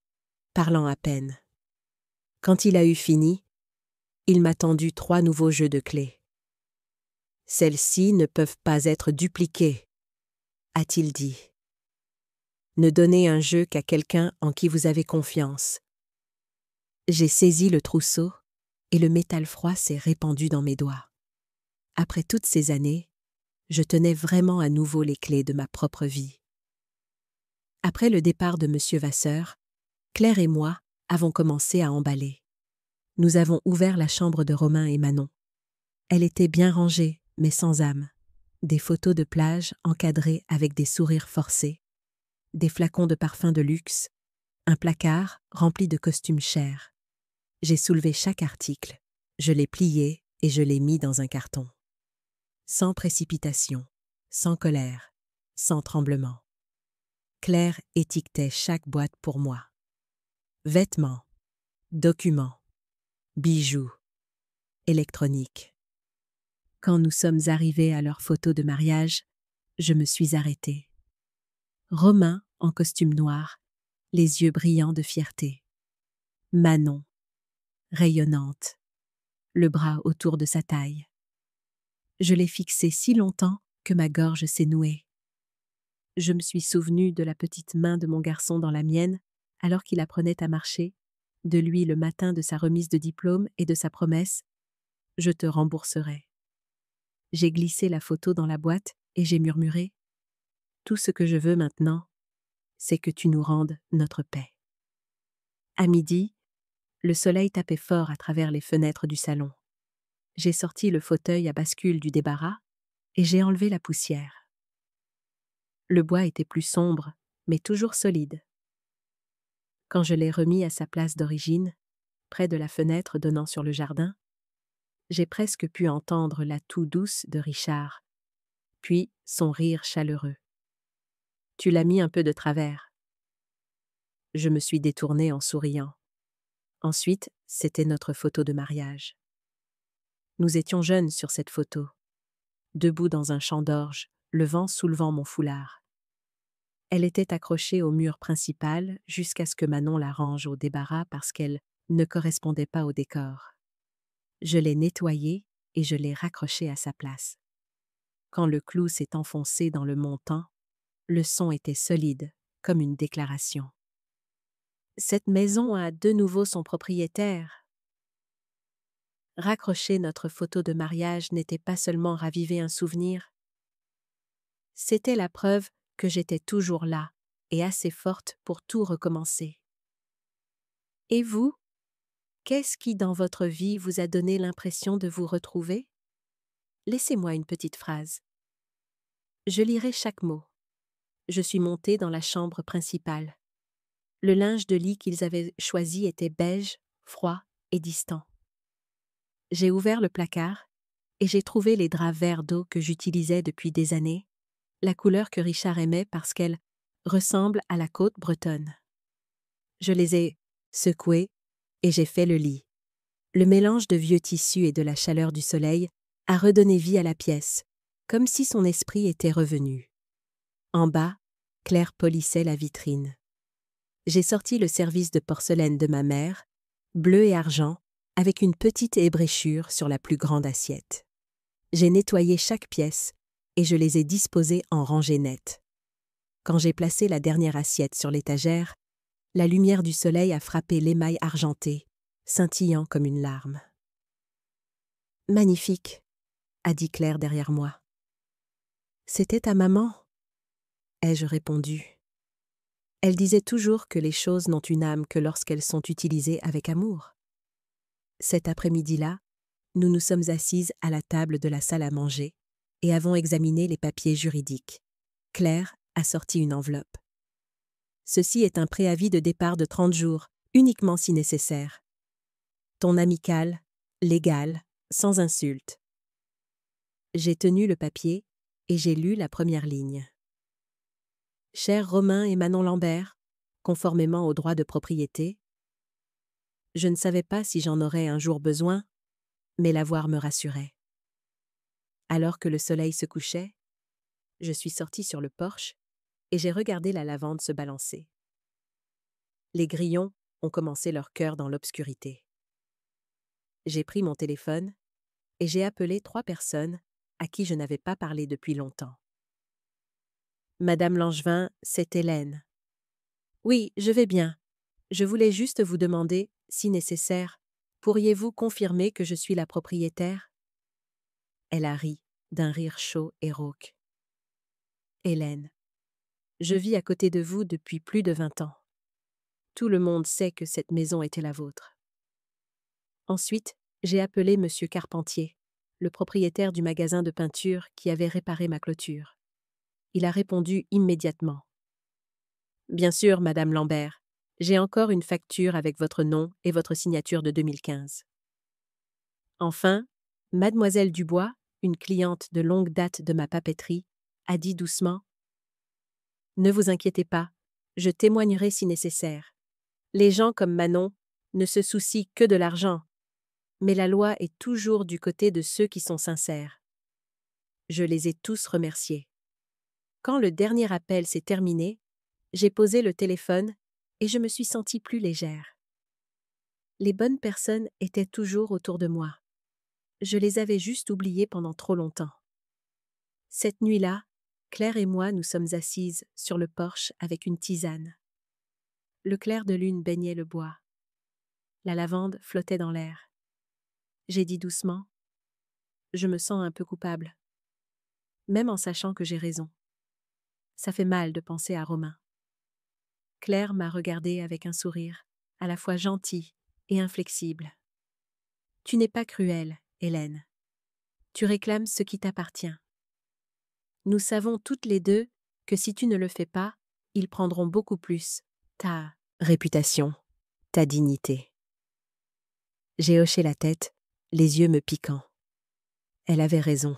parlant à peine. Quand il a eu fini, il m'a tendu 3 nouveaux jeux de clés. « Celles-ci ne peuvent pas être dupliquées, » a-t-il dit. « Ne donnez un jeu qu'à quelqu'un en qui vous avez confiance. » J'ai saisi le trousseau et le métal froid s'est répandu dans mes doigts. Après toutes ces années, je tenais vraiment à nouveau les clés de ma propre vie. Après le départ de M. Vasseur, Claire et moi avons commencé à emballer. Nous avons ouvert la chambre de Romain et Manon. Elle était bien rangée, mais sans âme. Des photos de plage encadrées avec des sourires forcés, des flacons de parfum de luxe, un placard rempli de costumes chers. J'ai soulevé chaque article, je l'ai plié et je l'ai mis dans un carton. Sans précipitation, sans colère, sans tremblement. Claire étiquetait chaque boîte pour moi. Vêtements, documents, bijoux, électronique. Quand nous sommes arrivés à leur photo de mariage, je me suis arrêtée. Romain, en costume noir, les yeux brillants de fierté. Manon, rayonnante, le bras autour de sa taille. Je l'ai fixé si longtemps que ma gorge s'est nouée. Je me suis souvenue de la petite main de mon garçon dans la mienne alors qu'il apprenait à marcher, de lui le matin de sa remise de diplôme et de sa promesse « Je te rembourserai ». J'ai glissé la photo dans la boîte et j'ai murmuré « Tout ce que je veux maintenant, c'est que tu nous rendes notre paix ». À midi, le soleil tapait fort à travers les fenêtres du salon. J'ai sorti le fauteuil à bascule du débarras et j'ai enlevé la poussière. Le bois était plus sombre, mais toujours solide. Quand je l'ai remis à sa place d'origine, près de la fenêtre donnant sur le jardin, j'ai presque pu entendre la toux douce de Richard, puis son rire chaleureux. « Tu l'as mis un peu de travers. » Je me suis détournée en souriant. Ensuite, c'était notre photo de mariage. Nous étions jeunes sur cette photo, debout dans un champ d'orge, le vent soulevant mon foulard. Elle était accrochée au mur principal jusqu'à ce que Manon la range au débarras parce qu'elle ne correspondait pas au décor. Je l'ai nettoyée et je l'ai raccrochée à sa place. Quand le clou s'est enfoncé dans le montant, le son était solide, comme une déclaration. Cette maison a de nouveau son propriétaire. Raccrocher notre photo de mariage n'était pas seulement raviver un souvenir, c'était la preuve que j'étais toujours là et assez forte pour tout recommencer. Et vous? Qu'est-ce qui dans votre vie vous a donné l'impression de vous retrouver? Laissez-moi une petite phrase. Je lirai chaque mot. Je suis montée dans la chambre principale. Le linge de lit qu'ils avaient choisi était beige, froid et distant. J'ai ouvert le placard et j'ai trouvé les draps verts d'eau que j'utilisais depuis des années, la couleur que Richard aimait parce qu'elle ressemble à la côte bretonne. Je les ai secoués et j'ai fait le lit. Le mélange de vieux tissus et de la chaleur du soleil a redonné vie à la pièce, comme si son esprit était revenu. En bas, Claire polissait la vitrine. J'ai sorti le service de porcelaine de ma mère, bleu et argent, avec une petite ébréchure sur la plus grande assiette. J'ai nettoyé chaque pièce et je les ai disposées en rangées nettes. Quand j'ai placé la dernière assiette sur l'étagère, la lumière du soleil a frappé l'émail argenté, scintillant comme une larme. « Magnifique !» a dit Claire derrière moi. « C'était ta maman ?» ai-je répondu. Elle disait toujours que les choses n'ont une âme que lorsqu'elles sont utilisées avec amour. Cet après-midi-là, nous nous sommes assises à la table de la salle à manger et avons examiné les papiers juridiques. Claire a sorti une enveloppe. Ceci est un préavis de départ de 30 jours, uniquement si nécessaire. Ton amical, légal, sans insulte. J'ai tenu le papier et j'ai lu la première ligne. Cher Romain et Manon Lambert, conformément au droit de propriété, je ne savais pas si j'en aurais un jour besoin, mais l'avoir me rassurait. Alors que le soleil se couchait, je suis sortie sur le porche et j'ai regardé la lavande se balancer. Les grillons ont commencé leur chœur dans l'obscurité. J'ai pris mon téléphone et j'ai appelé 3 personnes à qui je n'avais pas parlé depuis longtemps. Madame Langevin, c'est Hélène. Oui, je vais bien. Je voulais juste vous demander, si nécessaire, pourriez-vous confirmer que je suis la propriétaire? Elle a ri, d'un rire chaud et rauque. Hélène, je vis à côté de vous depuis plus de 20 ans. Tout le monde sait que cette maison était la vôtre. Ensuite, j'ai appelé Monsieur Carpentier, le propriétaire du magasin de peinture qui avait réparé ma clôture. Il a répondu immédiatement. Bien sûr, Madame Lambert, j'ai encore une facture avec votre nom et votre signature de 2015. Enfin, Mademoiselle Dubois, une cliente de longue date de ma papeterie, a dit doucement. Ne vous inquiétez pas, je témoignerai si nécessaire. Les gens comme Manon ne se soucient que de l'argent, mais la loi est toujours du côté de ceux qui sont sincères. Je les ai tous remerciés. Quand le dernier appel s'est terminé, j'ai posé le téléphone et je me suis sentie plus légère. Les bonnes personnes étaient toujours autour de moi. Je les avais juste oubliées pendant trop longtemps. Cette nuit-là, Claire et moi nous sommes assises sur le porche avec une tisane. Le clair de lune baignait le bois. La lavande flottait dans l'air. J'ai dit doucement, « Je me sens un peu coupable, même en sachant que j'ai raison. Ça fait mal de penser à Romain. » Claire m'a regardée avec un sourire, à la fois gentil et inflexible. « Tu n'es pas cruelle, Hélène. Tu réclames ce qui t'appartient. Nous savons toutes les deux que si tu ne le fais pas, ils prendront beaucoup plus ta réputation, ta dignité. » J'ai hoché la tête, les yeux me piquant. Elle avait raison.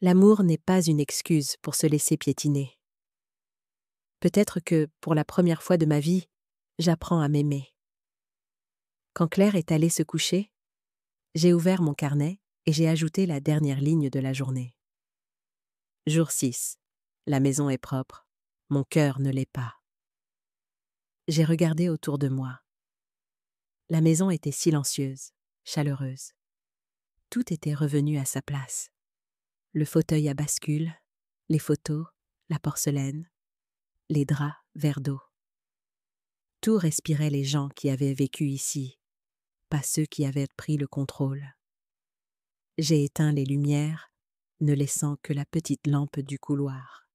L'amour n'est pas une excuse pour se laisser piétiner. Peut-être que, pour la première fois de ma vie, j'apprends à m'aimer. Quand Claire est allée se coucher, j'ai ouvert mon carnet et j'ai ajouté la dernière ligne de la journée. Jour 6. La maison est propre. Mon cœur ne l'est pas. J'ai regardé autour de moi. La maison était silencieuse, chaleureuse. Tout était revenu à sa place. Le fauteuil à bascule, les photos, la porcelaine, les draps verts d'eau. Tout respirait les gens qui avaient vécu ici, pas ceux qui avaient pris le contrôle. J'ai éteint les lumières, ne laissant que la petite lampe du couloir.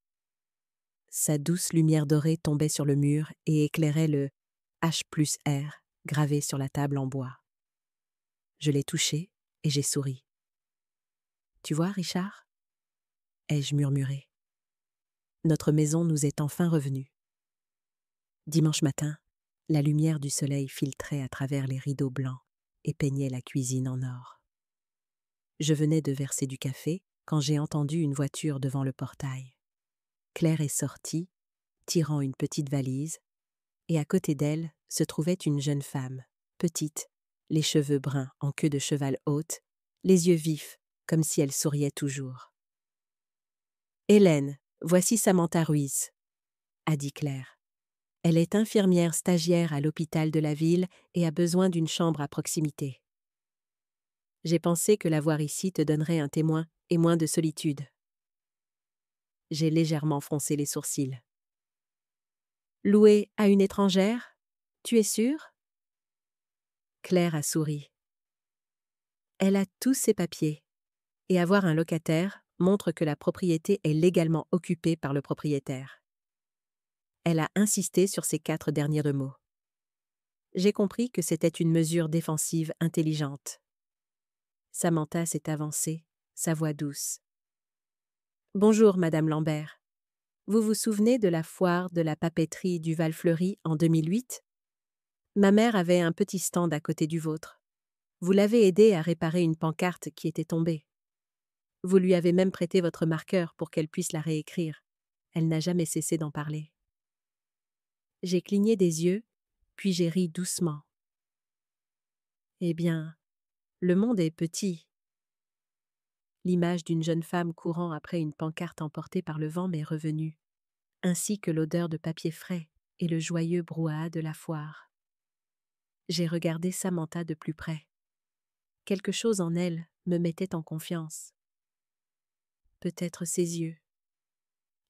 Sa douce lumière dorée tombait sur le mur et éclairait le H+R gravé sur la table en bois. Je l'ai touché et j'ai souri. « Tu vois, Richard ?» ai-je murmuré. Notre maison nous est enfin revenue. Dimanche matin, la lumière du soleil filtrait à travers les rideaux blancs et peignait la cuisine en or. Je venais de verser du café quand j'ai entendu une voiture devant le portail. Claire est sortie, tirant une petite valise, et à côté d'elle se trouvait une jeune femme, petite, les cheveux bruns en queue de cheval haute, les yeux vifs, comme si elle souriait toujours. « Hélène, voici Samantha Ruiz, » a dit Claire. « Elle est infirmière stagiaire à l'hôpital de la ville et a besoin d'une chambre à proximité. J'ai pensé que la voir ici te donnerait un témoin et moins de solitude. » J'ai légèrement froncé les sourcils. « Louée à une étrangère? Tu es sûre? » Claire a souri. Elle a tous ses papiers, et avoir un locataire montre que la propriété est légalement occupée par le propriétaire. Elle a insisté sur ces 4 derniers mots. J'ai compris que c'était une mesure défensive intelligente. Samantha s'est avancée, sa voix douce. « Bonjour, Madame Lambert. Vous vous souvenez de la foire de la papeterie du Val-Fleury en 2008 ? Ma mère avait un petit stand à côté du vôtre. Vous l'avez aidée à réparer une pancarte qui était tombée. Vous lui avez même prêté votre marqueur pour qu'elle puisse la réécrire. Elle n'a jamais cessé d'en parler. » J'ai cligné des yeux, puis j'ai ri doucement. Eh bien, le monde est petit. L'image d'une jeune femme courant après une pancarte emportée par le vent m'est revenue, ainsi que l'odeur de papier frais et le joyeux brouhaha de la foire. J'ai regardé Samantha de plus près. Quelque chose en elle me mettait en confiance. Peut-être ses yeux,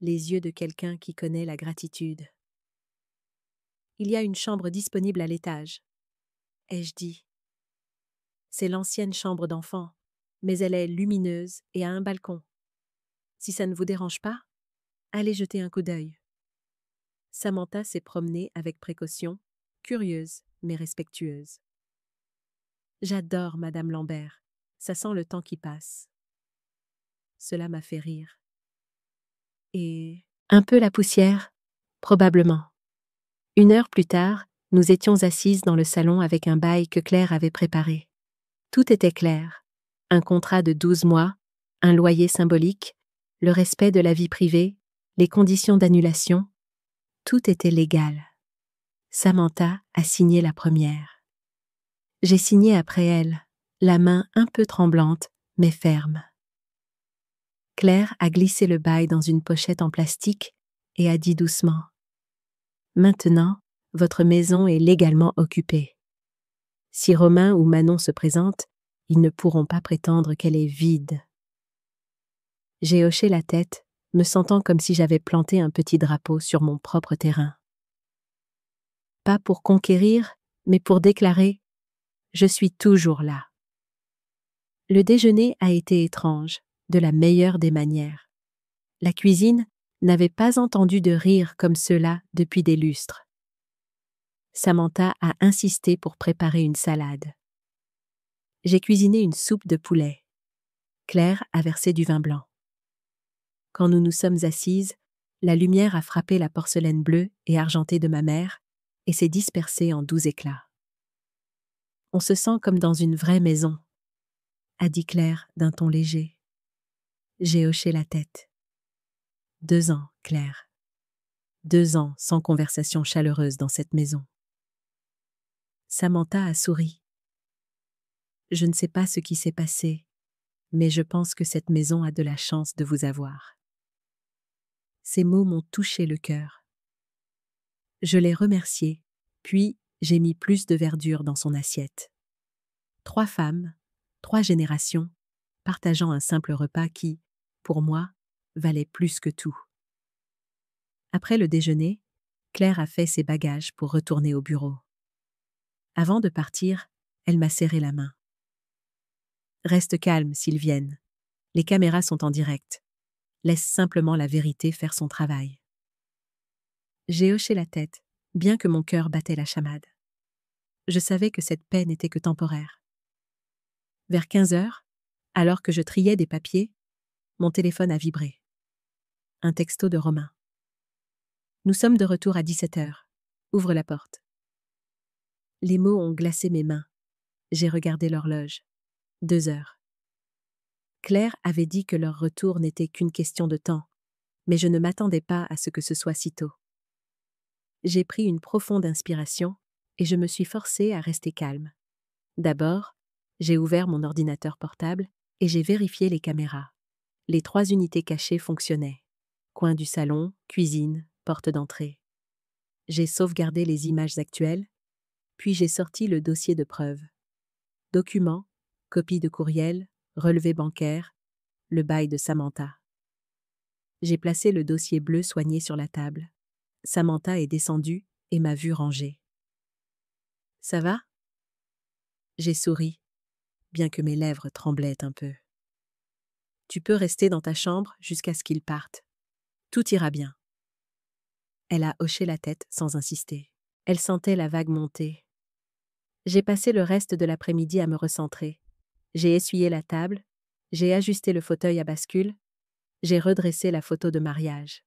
les yeux de quelqu'un qui connaît la gratitude. « Il y a une chambre disponible à l'étage, » ai-je dit. C'est l'ancienne chambre d'enfant, mais elle est lumineuse et a un balcon. Si ça ne vous dérange pas, allez jeter un coup d'œil. Samantha s'est promenée avec précaution, curieuse mais respectueuse. J'adore Madame Lambert, ça sent le temps qui passe. Cela m'a fait rire. Et un peu la poussière, probablement. 1 heure plus tard, nous étions assises dans le salon avec un bail que Claire avait préparé. Tout était clair. Un contrat de 12 mois, un loyer symbolique, Le respect de la vie privée, les conditions d'annulation, tout était légal. Samantha a signé la première. J'ai signé après elle, la main un peu tremblante, mais ferme. Claire a glissé le bail dans une pochette en plastique et a dit doucement « Maintenant, votre maison est légalement occupée. Si Romain ou Manon se présentent, ils ne pourront pas prétendre qu'elle est vide. » J'ai hoché la tête, me sentant comme si j'avais planté un petit drapeau sur mon propre terrain. Pas pour conquérir, mais pour déclarer « Je suis toujours là ». Le déjeuner a été étrange, de la meilleure des manières. La cuisine n'avait pas entendu de rire comme cela depuis des lustres. Samantha a insisté pour préparer une salade. J'ai cuisiné une soupe de poulet. Claire a versé du vin blanc. Quand nous nous sommes assises, la lumière a frappé la porcelaine bleue et argentée de ma mère et s'est dispersée en doux éclats. « On se sent comme dans une vraie maison », a dit Claire d'un ton léger. J'ai hoché la tête. 2 ans, Claire. 2 ans sans conversation chaleureuse dans cette maison. Samantha a souri. Je ne sais pas ce qui s'est passé, mais je pense que cette maison a de la chance de vous avoir. Ces mots m'ont touché le cœur. Je l'ai remerciée, puis j'ai mis plus de verdure dans son assiette. 3 femmes, 3 générations, partageant un simple repas qui, pour moi, valait plus que tout. Après le déjeuner, Claire a fait ses bagages pour retourner au bureau. Avant de partir, elle m'a serré la main. « Reste calme s'ils viennent. Les caméras sont en direct. Laisse simplement la vérité faire son travail. » J'ai hoché la tête, bien que mon cœur battait la chamade. Je savais que cette paix n'était que temporaire. Vers 15 heures, alors que je triais des papiers, mon téléphone a vibré. Un texto de Romain. « Nous sommes de retour à 17 heures. Ouvre la porte. » Les mots ont glacé mes mains. J'ai regardé l'horloge. 2 heures. Claire avait dit que leur retour n'était qu'une question de temps, mais je ne m'attendais pas à ce que ce soit si tôt. J'ai pris une profonde inspiration et je me suis forcée à rester calme. D'abord, j'ai ouvert mon ordinateur portable et j'ai vérifié les caméras. Les 3 unités cachées fonctionnaient. Coin du salon, cuisine, porte d'entrée. J'ai sauvegardé les images actuelles, puis j'ai sorti le dossier de preuves. Documents, copies de courriel, relevé bancaire, le bail de Samantha. J'ai placé le dossier bleu soigné sur la table. Samantha est descendue et m'a vu ranger. « Ça va ?» J'ai souri, bien que mes lèvres tremblaient un peu. « Tu peux rester dans ta chambre jusqu'à ce qu'ils partent. Tout ira bien. » Elle a hoché la tête sans insister. Elle sentait la vague monter. J'ai passé le reste de l'après-midi à me recentrer. J'ai essuyé la table, j'ai ajusté le fauteuil à bascule, j'ai redressé la photo de mariage.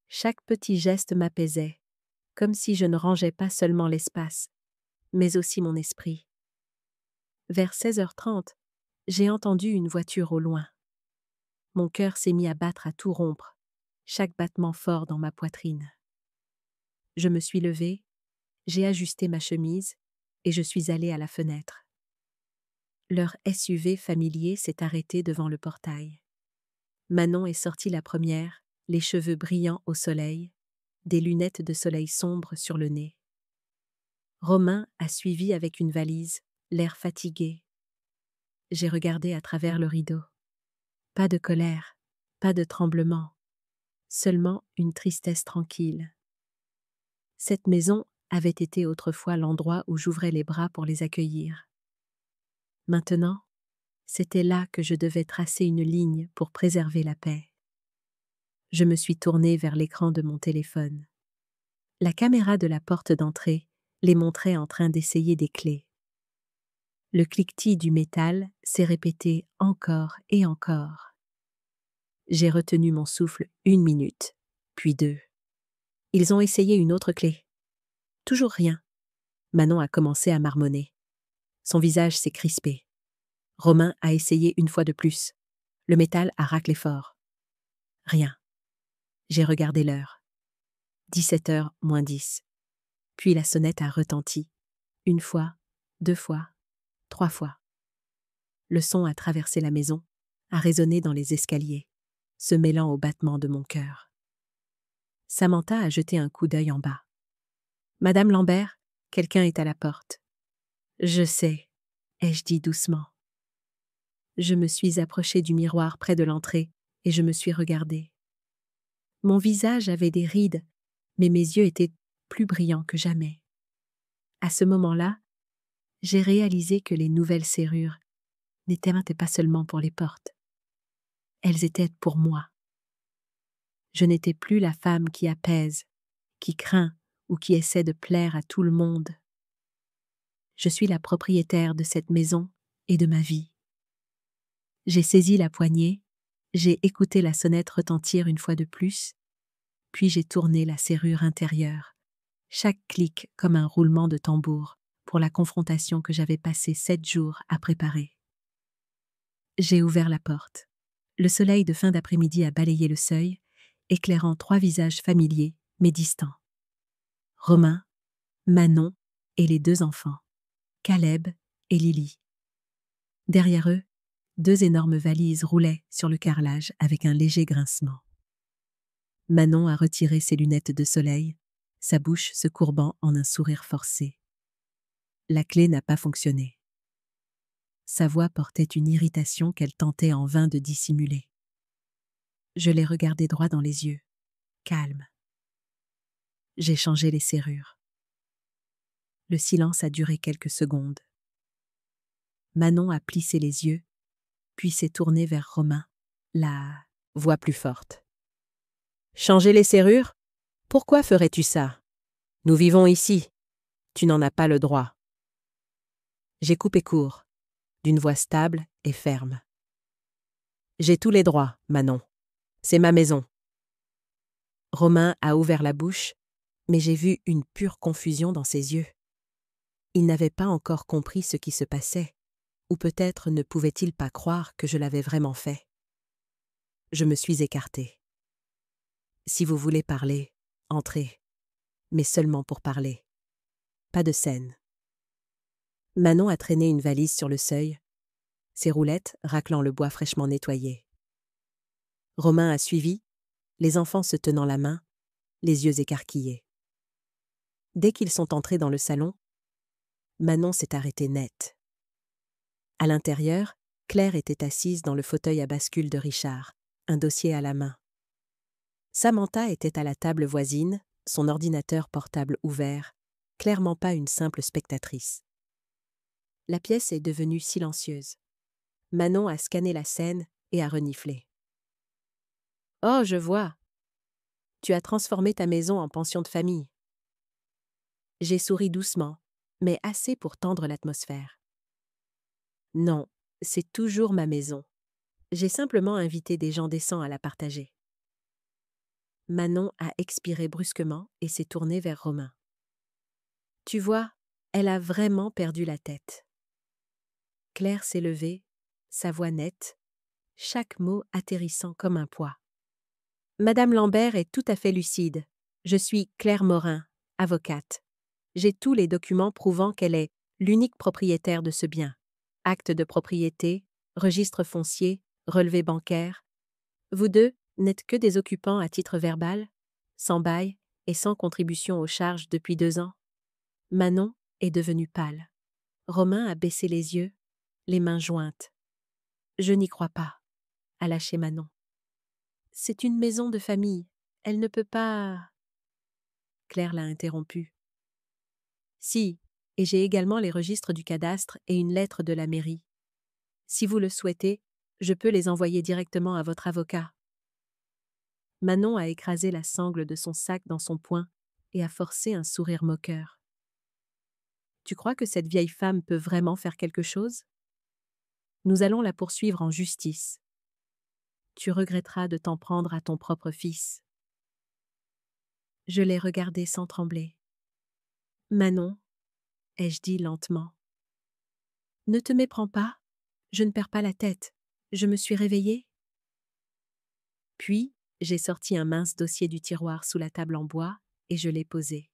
Chaque petit geste m'apaisait, comme si je ne rangeais pas seulement l'espace, mais aussi mon esprit. Vers 16h30, j'ai entendu une voiture au loin. Mon cœur s'est mis à battre à tout rompre, chaque battement fort dans ma poitrine. Je me suis levée, j'ai ajusté ma chemise et je suis allée à la fenêtre. Leur SUV familier s'est arrêté devant le portail. Manon est sortie la première, les cheveux brillants au soleil, des lunettes de soleil sombre sur le nez. Romain a suivi avec une valise, l'air fatigué. J'ai regardé à travers le rideau. Pas de colère, pas de tremblement, seulement une tristesse tranquille. Cette maison avait été autrefois l'endroit où j'ouvrais les bras pour les accueillir. Maintenant, c'était là que je devais tracer une ligne pour préserver la paix. Je me suis tournée vers l'écran de mon téléphone. La caméra de la porte d'entrée les montrait en train d'essayer des clés. Le cliquetis du métal s'est répété encore et encore. J'ai retenu mon souffle 1 minute, puis 2. Ils ont essayé une autre clé. Toujours rien. Manon a commencé à marmonner. Son visage s'est crispé. Romain a essayé une fois de plus. Le métal a raclé fort. Rien. J'ai regardé l'heure. 17h moins 10. Puis la sonnette a retenti. 1 fois, 2 fois, 3 fois. Le son a traversé la maison, a résonné dans les escaliers, se mêlant au battement de mon cœur. Samantha a jeté un coup d'œil en bas. « Madame Lambert, quelqu'un est à la porte. »« Je sais, » ai-je dit doucement. Je me suis approchée du miroir près de l'entrée et je me suis regardée. Mon visage avait des rides, mais mes yeux étaient plus brillants que jamais. À ce moment-là, j'ai réalisé que les nouvelles serrures n'étaient pas seulement pour les portes. Elles étaient pour moi. Je n'étais plus la femme qui apaise, qui craint ou qui essaie de plaire à tout le monde. Je suis la propriétaire de cette maison et de ma vie. J'ai saisi la poignée, j'ai écouté la sonnette retentir une fois de plus, puis j'ai tourné la serrure intérieure, chaque clic comme un roulement de tambour pour la confrontation que j'avais passée 7 jours à préparer. J'ai ouvert la porte. Le soleil de fin d'après-midi a balayé le seuil, éclairant 3 visages familiers mais distants. Romain, Manon et les 2 enfants, Caleb et Lily. Derrière eux, 2 énormes valises roulaient sur le carrelage avec un léger grincement. Manon a retiré ses lunettes de soleil, sa bouche se courbant en un sourire forcé. La clé n'a pas fonctionné. Sa voix portait une irritation qu'elle tentait en vain de dissimuler. Je l'ai regardée droit dans les yeux, calme. J'ai changé les serrures. Le silence a duré quelques secondes. Manon a plissé les yeux, puis s'est tournée vers Romain, la voix plus forte. « Changer les serrures ? Pourquoi ferais-tu ça ? Nous vivons ici. Tu n'en as pas le droit. » J'ai coupé court, d'une voix stable et ferme. « J'ai tous les droits, Manon. C'est ma maison. » Romain a ouvert la bouche, mais j'ai vu une pure confusion dans ses yeux. Il n'avait pas encore compris ce qui se passait, ou peut-être ne pouvait-il pas croire que je l'avais vraiment fait. Je me suis écartée. « Si vous voulez parler, entrez, mais seulement pour parler. Pas de scène. » Manon a traîné une valise sur le seuil, ses roulettes raclant le bois fraîchement nettoyé. Romain a suivi, les enfants se tenant la main, les yeux écarquillés. Dès qu'ils sont entrés dans le salon, Manon s'est arrêtée net. À l'intérieur, Claire était assise dans le fauteuil à bascule de Richard, un dossier à la main. Samantha était à la table voisine, son ordinateur portable ouvert, clairement pas une simple spectatrice. La pièce est devenue silencieuse. Manon a scanné la scène et a reniflé. « Oh, je vois. Tu as transformé ta maison en pension de famille. » J'ai souri doucement, mais assez pour tendre l'atmosphère. « Non, c'est toujours ma maison. J'ai simplement invité des gens décents à la partager. » Manon a expiré brusquement et s'est tournée vers Romain. Tu vois, elle a vraiment perdu la tête. Claire s'est levée, sa voix nette, chaque mot atterrissant comme un poids. Madame Lambert est tout à fait lucide. Je suis Claire Morin, avocate. J'ai tous les documents prouvant qu'elle est l'unique propriétaire de ce bien. Acte de propriété, registre foncier, relevé bancaire. Vous deux n'êtes que des occupants à titre verbal, sans bail et sans contribution aux charges depuis 2 ans. Manon est devenue pâle. Romain a baissé les yeux, les mains jointes. Je n'y crois pas, a lâché Manon. C'est une maison de famille, elle ne peut pas... Claire l'a interrompue. Si, et j'ai également les registres du cadastre et une lettre de la mairie. Si vous le souhaitez, je peux les envoyer directement à votre avocat. Manon a écrasé la sangle de son sac dans son poing et a forcé un sourire moqueur. Tu crois que cette vieille femme peut vraiment faire quelque chose ? Nous allons la poursuivre en justice. Tu regretteras de t'en prendre à ton propre fils. Je l'ai regardé sans trembler. Manon, ai-je dit lentement. Ne te méprends pas, je ne perds pas la tête. Je me suis réveillée. Puis, J'ai sorti un mince dossier du tiroir sous la table en bois et je l'ai posé.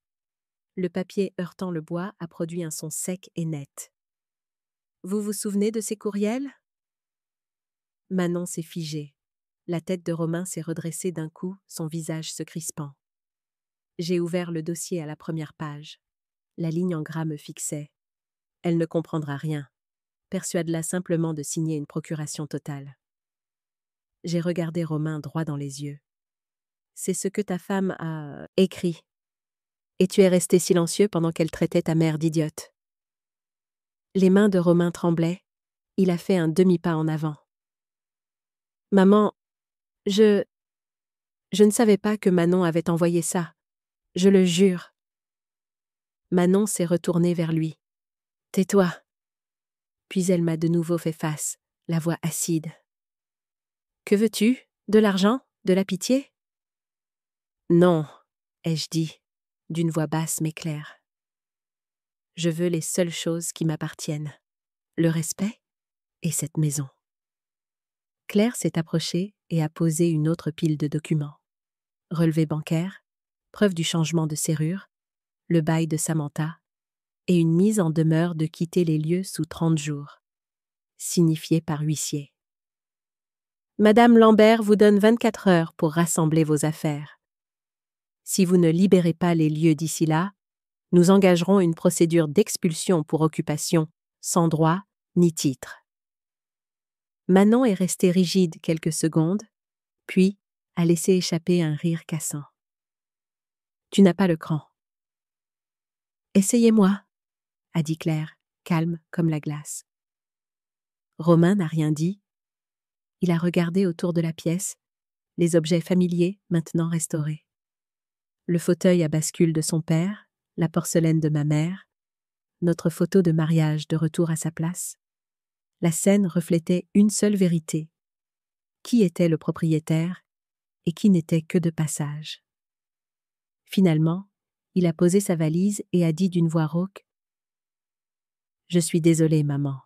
Le papier heurtant le bois a produit un son sec et net. Vous vous souvenez de ces courriels? Manon s'est figée. La tête de Romain s'est redressée d'un coup, son visage se crispant. J'ai ouvert le dossier à la première page. La ligne en gras me fixait. Elle ne comprendra rien. Persuade-la simplement de signer une procuration totale. J'ai regardé Romain droit dans les yeux. C'est ce que ta femme a écrit. Et tu es resté silencieux pendant qu'elle traitait ta mère d'idiote. Les mains de Romain tremblaient. Il a fait un demi-pas en avant. Maman, je ne savais pas que Manon avait envoyé ça. Je le jure. Manon s'est retournée vers lui. Tais-toi. Puis elle m'a de nouveau fait face, la voix acide. Que veux-tu? De l'argent? De la pitié? Non, ai-je dit, d'une voix basse mais claire. Je veux les seules choses qui m'appartiennent. Le respect et cette maison. Claire s'est approchée et a posé une autre pile de documents. Relevé bancaire, preuve du changement de serrure, le bail de Samantha et une mise en demeure de quitter les lieux sous 30 jours. Signifié par huissier. Madame Lambert vous donne 24 heures pour rassembler vos affaires. Si vous ne libérez pas les lieux d'ici là, nous engagerons une procédure d'expulsion pour occupation, sans droit ni titre. Manon est restée rigide quelques secondes, puis a laissé échapper un rire cassant. Tu n'as pas le cran. Essayez-moi, a dit Claire, calme comme la glace. Romain n'a rien dit. Il a regardé autour de la pièce, les objets familiers maintenant restaurés. Le fauteuil à bascule de son père, la porcelaine de ma mère, notre photo de mariage de retour à sa place. La scène reflétait une seule vérité. Qui était le propriétaire et qui n'était que de passage. Finalement, il a posé sa valise et a dit d'une voix rauque « Je suis désolée, maman. »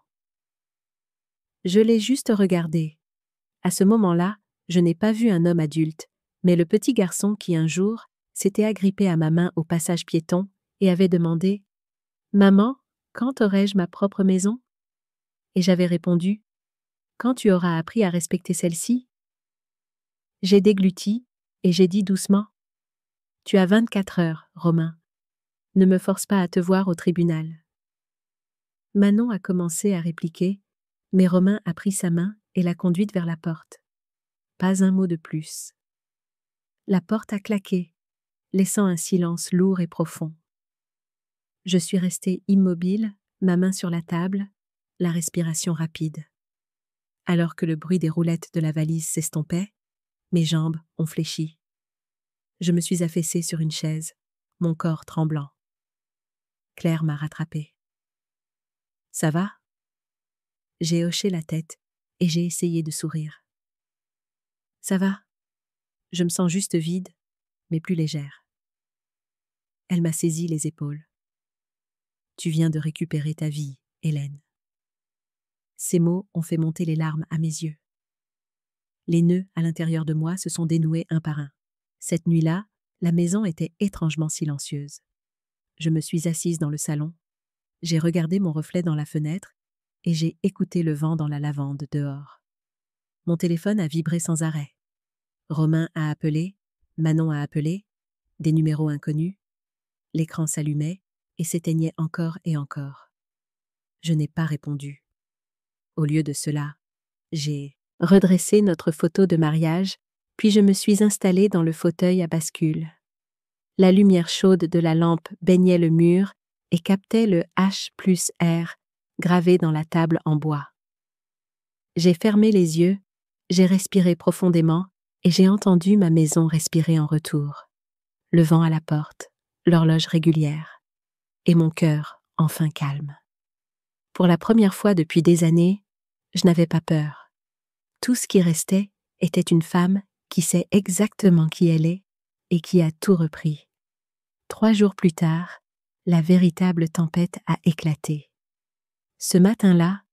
Je l'ai juste regardé. À ce moment-là, je n'ai pas vu un homme adulte, mais le petit garçon qui un jour s'était agrippé à ma main au passage piéton et avait demandé « Maman, quand aurai-je ma propre maison ?» Et j'avais répondu « Quand tu auras appris à respecter celle-ci ?» J'ai dégluti et j'ai dit doucement « Tu as 24 heures, Romain. Ne me force pas à te voir au tribunal. » Manon a commencé à répliquer, mais Romain a pris sa main et l'a conduite vers la porte. Pas un mot de plus. La porte a claqué, laissant un silence lourd et profond. Je suis restée immobile, ma main sur la table, la respiration rapide. Alors que le bruit des roulettes de la valise s'estompait, mes jambes ont fléchi. Je me suis affaissée sur une chaise, mon corps tremblant. Claire m'a rattrapée. « Ça va ?» J'ai hoché la tête et j'ai essayé de sourire. « Ça va. Je me sens juste vide, mais plus légère. » Elle m'a saisi les épaules. « Tu viens de récupérer ta vie, Hélène. » Ces mots ont fait monter les larmes à mes yeux. Les nœuds à l'intérieur de moi se sont dénoués un par un. Cette nuit-là, la maison était étrangement silencieuse. Je me suis assise dans le salon, j'ai regardé mon reflet dans la fenêtre et j'ai écouté le vent dans la lavande dehors. Mon téléphone a vibré sans arrêt. Romain a appelé, Manon a appelé, des numéros inconnus. L'écran s'allumait et s'éteignait encore et encore. Je n'ai pas répondu. Au lieu de cela, j'ai redressé notre photo de mariage, puis je me suis installée dans le fauteuil à bascule. La lumière chaude de la lampe baignait le mur et captait le H+R gravé dans la table en bois. J'ai fermé les yeux, j'ai respiré profondément et j'ai entendu ma maison respirer en retour. Le vent à la porte, l'horloge régulière, et mon cœur enfin calme. Pour la première fois depuis des années, je n'avais pas peur. Tout ce qui restait était une femme qui sait exactement qui elle est et qui a tout repris. 3 jours plus tard, la véritable tempête a éclaté. Ce matin-là,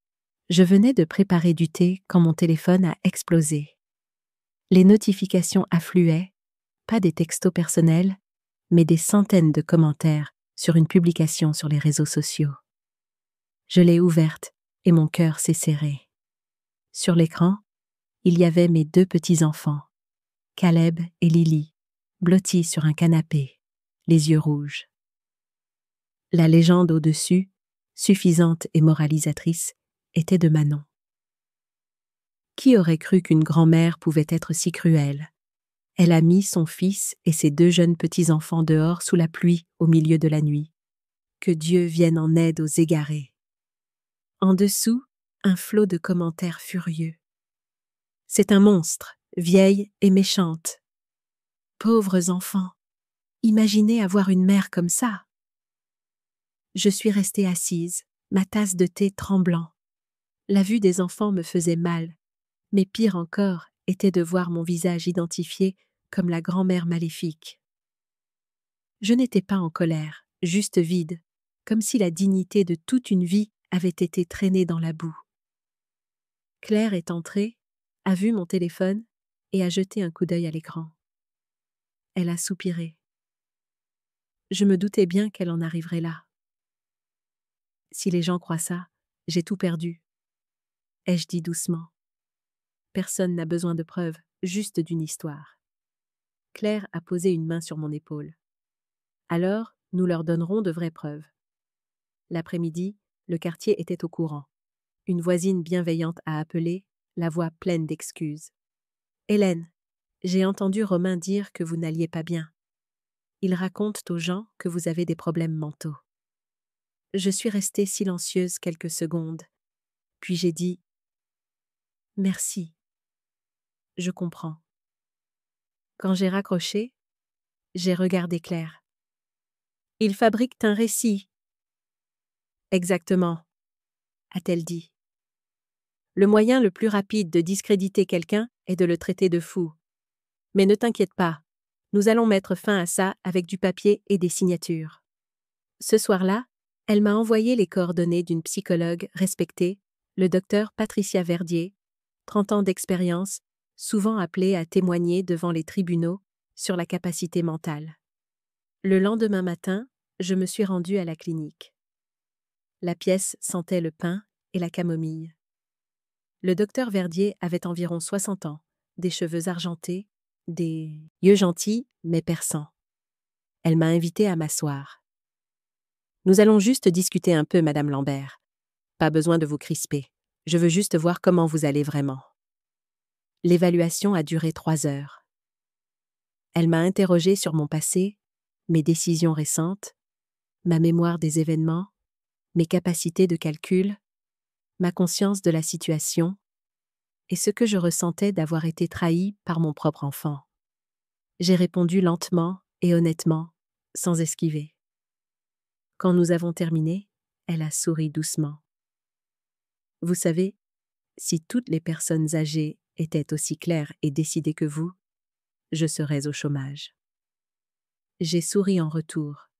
je venais de préparer du thé quand mon téléphone a explosé. Les notifications affluaient, pas des textos personnels, mais des centaines de commentaires sur une publication sur les réseaux sociaux. Je l'ai ouverte et mon cœur s'est serré. Sur l'écran, il y avait mes 2 petits-enfants, Caleb et Lily, blottis sur un canapé, les yeux rouges. La légende au-dessus, suffisante et moralisatrice, était de Manon. Qui aurait cru qu'une grand-mère pouvait être si cruelle? Elle a mis son fils et ses 2 jeunes petits-enfants dehors sous la pluie au milieu de la nuit. Que Dieu vienne en aide aux égarés. En dessous, un flot de commentaires furieux. C'est un monstre, vieille et méchante. Pauvres enfants, imaginez avoir une mère comme ça. Je suis restée assise, ma tasse de thé tremblant. La vue des enfants me faisait mal, mais pire encore était de voir mon visage identifié comme la grand-mère maléfique. Je n'étais pas en colère, juste vide, comme si la dignité de toute une vie avait été traînée dans la boue. Claire est entrée, a vu mon téléphone et a jeté un coup d'œil à l'écran. Elle a soupiré. Je me doutais bien qu'elle en arriverait là. Si les gens croient ça, j'ai tout perdu. Ai-je dit doucement. Personne n'a besoin de preuves, juste d'une histoire. Claire a posé une main sur mon épaule. Alors, nous leur donnerons de vraies preuves. L'après-midi, le quartier était au courant. Une voisine bienveillante a appelé, la voix pleine d'excuses. « Hélène, j'ai entendu Romain dire que vous n'alliez pas bien. Ils racontent aux gens que vous avez des problèmes mentaux. » Je suis restée silencieuse quelques secondes, puis j'ai dit « Merci. Je comprends. » Quand j'ai raccroché, j'ai regardé Claire. « Ils fabriquent un récit. » « Exactement, » a-t-elle dit. « Le moyen le plus rapide de discréditer quelqu'un est de le traiter de fou. Mais ne t'inquiète pas, nous allons mettre fin à ça avec du papier et des signatures. » Ce soir-là, elle m'a envoyé les coordonnées d'une psychologue respectée, le docteur Patricia Verdier, 30 ans d'expérience, souvent appelée à témoigner devant les tribunaux sur la capacité mentale. Le lendemain matin, je me suis rendue à la clinique. La pièce sentait le pin et la camomille. Le docteur Verdier avait environ 60 ans, des cheveux argentés, des yeux gentils mais perçants. Elle m'a invitée à m'asseoir. « Nous allons juste discuter un peu, Madame Lambert. Pas besoin de vous crisper. Je veux juste voir comment vous allez vraiment. » L'évaluation a duré 3 heures. Elle m'a interrogée sur mon passé, mes décisions récentes, ma mémoire des événements, mes capacités de calcul, ma conscience de la situation et ce que je ressentais d'avoir été trahie par mon propre enfant. J'ai répondu lentement et honnêtement, sans esquiver. Quand nous avons terminé, elle a souri doucement. « Vous savez, si toutes les personnes âgées étaient aussi claires et décidées que vous, je serais au chômage. » J'ai souri en retour,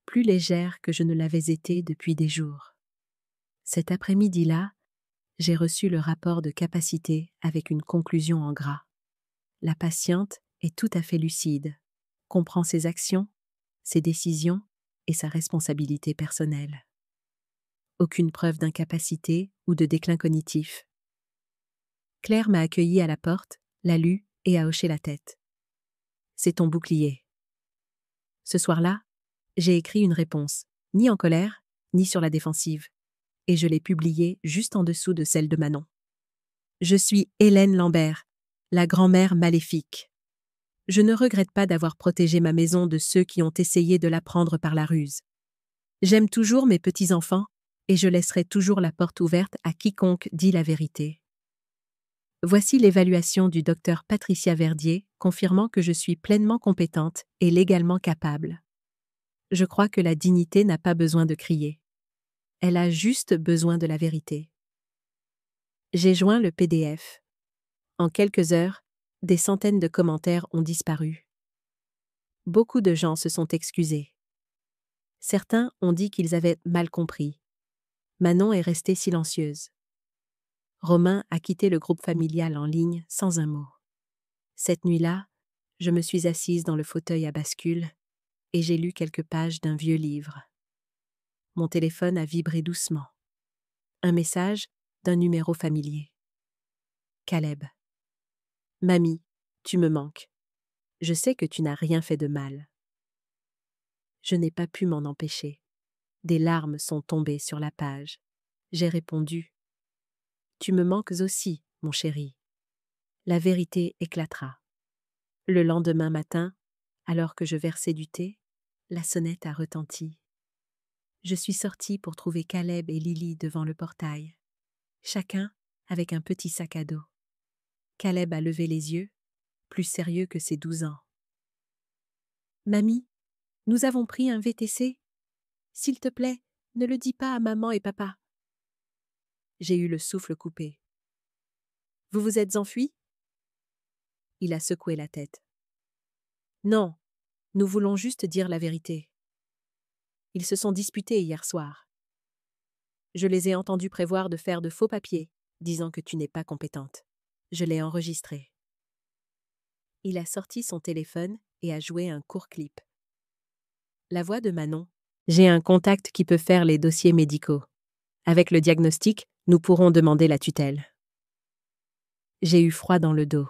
plus légère que je ne l'avais été depuis des jours. Cet après-midi-là, j'ai reçu le rapport de capacité avec une conclusion en gras. La patiente est tout à fait lucide, comprend ses actions, ses décisions et sa responsabilité personnelle. Aucune preuve d'incapacité ou de déclin cognitif. Claire m'a accueillie à la porte, l'a lu et a hoché la tête. « C'est ton bouclier. » Ce soir-là, j'ai écrit une réponse, ni en colère, ni sur la défensive, et je l'ai publiée juste en dessous de celle de Manon. Je suis Hélène Lambert, la grand-mère maléfique. Je ne regrette pas d'avoir protégé ma maison de ceux qui ont essayé de la prendre par la ruse. J'aime toujours mes petits-enfants et je laisserai toujours la porte ouverte à quiconque dit la vérité. Voici l'évaluation du docteur Patricia Verdier, confirmant que je suis pleinement compétente et légalement capable. Je crois que la dignité n'a pas besoin de crier. Elle a juste besoin de la vérité. J'ai joint le PDF. En quelques heures, des centaines de commentaires ont disparu. Beaucoup de gens se sont excusés. Certains ont dit qu'ils avaient mal compris. Manon est restée silencieuse. Romain a quitté le groupe familial en ligne sans un mot. Cette nuit-là, je me suis assise dans le fauteuil à bascule et j'ai lu quelques pages d'un vieux livre. Mon téléphone a vibré doucement. Un message d'un numéro familier. Caleb. Mamie, tu me manques. Je sais que tu n'as rien fait de mal. Je n'ai pas pu m'en empêcher. Des larmes sont tombées sur la page. J'ai répondu. Tu me manques aussi, mon chéri. La vérité éclatera. Le lendemain matin, alors que je versais du thé, la sonnette a retenti. Je suis sortie pour trouver Caleb et Lily devant le portail, chacun avec un petit sac à dos. Caleb a levé les yeux, plus sérieux que ses 12 ans. « Mamie, nous avons pris un VTC. S'il te plaît, ne le dis pas à maman et papa. » J'ai eu le souffle coupé. « Vous vous êtes enfuis ?» Il a secoué la tête. « Non, nous voulons juste dire la vérité. Ils se sont disputés hier soir. Je les ai entendus prévoir de faire de faux papiers, disant que tu n'es pas compétente. Je l'ai enregistré. » Il a sorti son téléphone et a joué un court clip. La voix de Manon. « J'ai un contact qui peut faire les dossiers médicaux. Avec le diagnostic, nous pourrons demander la tutelle. » J'ai eu froid dans le dos.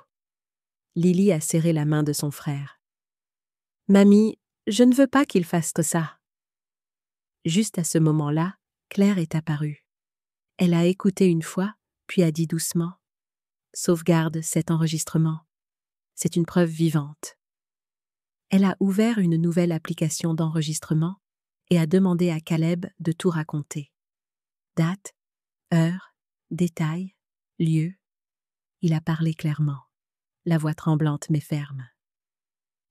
Lily a serré la main de son frère. « Mamie, je ne veux pas qu'il fasse ça. » Juste à ce moment-là, Claire est apparue. Elle a écouté une fois, puis a dit doucement « Sauvegarde cet enregistrement. C'est une preuve vivante. » Elle a ouvert une nouvelle application d'enregistrement et a demandé à Caleb de tout raconter. Date, heure, détail, lieu. Il a parlé clairement, la voix tremblante mais ferme.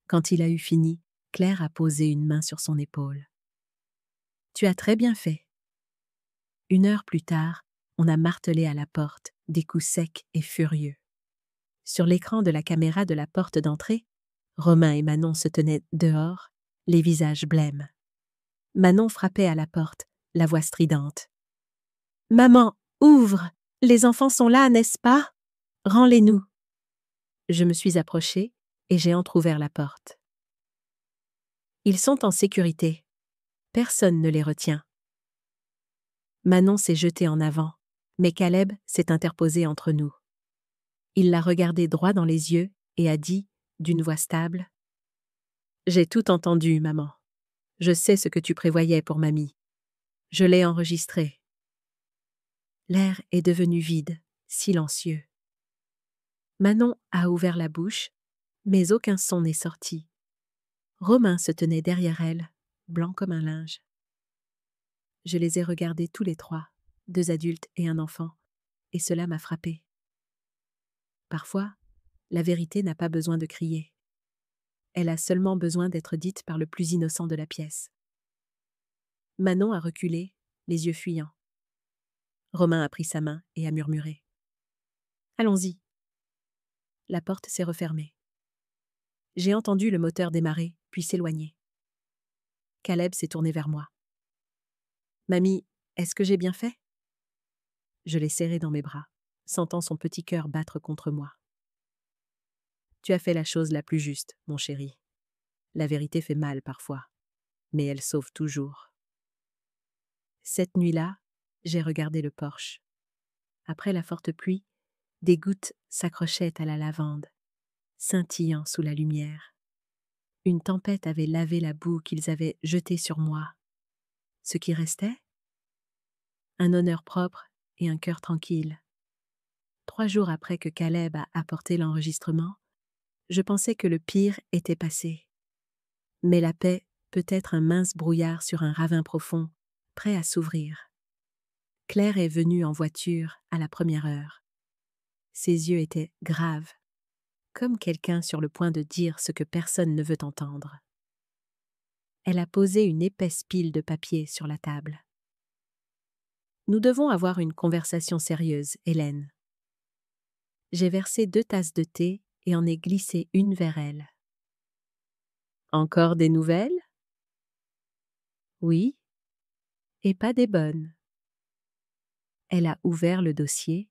Quand il a eu fini, Claire a posé une main sur son épaule. « Tu as très bien fait. » 1 heure plus tard, on a martelé à la porte, des coups secs et furieux. Sur l'écran de la caméra de la porte d'entrée, Romain et Manon se tenaient dehors, les visages blêmes. Manon frappait à la porte, la voix stridente. « Maman, ouvre! Les enfants sont là, n'est-ce pas? Rends-les-nous !» Je me suis approchée et j'ai entrouvert la porte. Ils sont en sécurité. Personne ne les retient. Manon s'est jetée en avant, mais Caleb s'est interposé entre nous. Il l'a regardé droit dans les yeux et a dit, d'une voix stable, « J'ai tout entendu, maman. Je sais ce que tu prévoyais pour mamie. Je l'ai enregistré. » L'air est devenu vide, silencieux. Manon a ouvert la bouche, mais aucun son n'est sorti. Romain se tenait derrière elle, blanc comme un linge. Je les ai regardés tous les trois, 2 adultes et un enfant, et cela m'a frappée. Parfois, la vérité n'a pas besoin de crier. Elle a seulement besoin d'être dite par le plus innocent de la pièce. Manon a reculé, les yeux fuyants. Romain a pris sa main et a murmuré. « Allons-y. » La porte s'est refermée. J'ai entendu le moteur démarrer, puis s'éloigner. Caleb s'est tourné vers moi. « Mamie, est-ce que j'ai bien fait ?» Je l'ai serré dans mes bras, sentant son petit cœur battre contre moi. « Tu as fait la chose la plus juste, mon chéri. La vérité fait mal parfois, mais elle sauve toujours. » Cette nuit-là, j'ai regardé le porche. Après la forte pluie, des gouttes s'accrochaient à la lavande, scintillant sous la lumière. Une tempête avait lavé la boue qu'ils avaient jetée sur moi. Ce qui restait? Un honneur propre et un cœur tranquille. 3 jours après que Caleb a apporté l'enregistrement, je pensais que le pire était passé. Mais la paix peut être un mince brouillard sur un ravin profond, prêt à s'ouvrir. Claire est venue en voiture à la 1re heure. Ses yeux étaient graves, comme quelqu'un sur le point de dire ce que personne ne veut entendre. Elle a posé une épaisse pile de papier sur la table. « Nous devons avoir une conversation sérieuse, Hélène. » J'ai versé 2 tasses de thé et en ai glissé une vers elle. « Encore des nouvelles? » ?»« Oui, et pas des bonnes. » Elle a ouvert le dossier,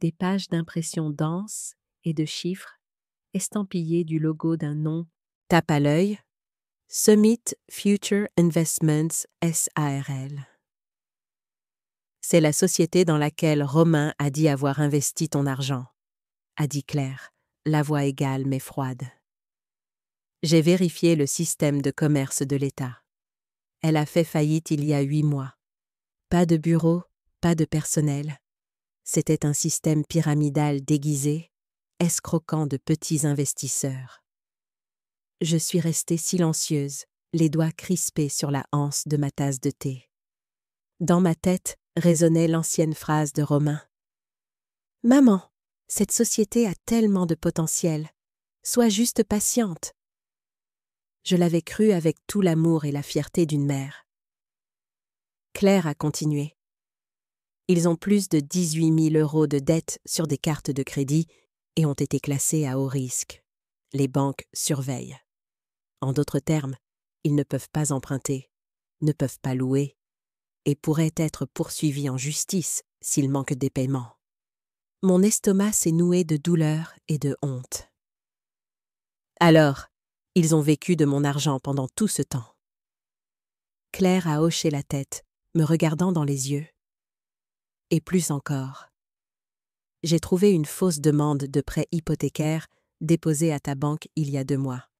des pages d'impression denses et de chiffres, estampillé du logo d'un nom tape à l'œil, Summit Future Investments SARL. C'est la société dans laquelle Romain a dit avoir investi ton argent, a dit Claire, la voix égale mais froide. J'ai vérifié le système de commerce de l'État. Elle a fait faillite il y a 8 mois. Pas de bureau, pas de personnel. C'était un système pyramidal déguisé, escroquant de petits investisseurs. Je suis restée silencieuse, les doigts crispés sur la anse de ma tasse de thé. Dans ma tête résonnait l'ancienne phrase de Romain. « Maman, cette société a tellement de potentiel. Sois juste patiente. » Je l'avais cru avec tout l'amour et la fierté d'une mère. Claire a continué. Ils ont plus de 18 000 € de dettes sur des cartes de crédit et ont été classés à haut risque. Les banques surveillent. En d'autres termes, ils ne peuvent pas emprunter, ne peuvent pas louer et pourraient être poursuivis en justice s'ils manquent des paiements. Mon estomac s'est noué de douleur et de honte. Alors, ils ont vécu de mon argent pendant tout ce temps. Claire a hoché la tête, me regardant dans les yeux. Et plus encore. J'ai trouvé une fausse demande de prêt hypothécaire déposée à ta banque il y a 2 mois.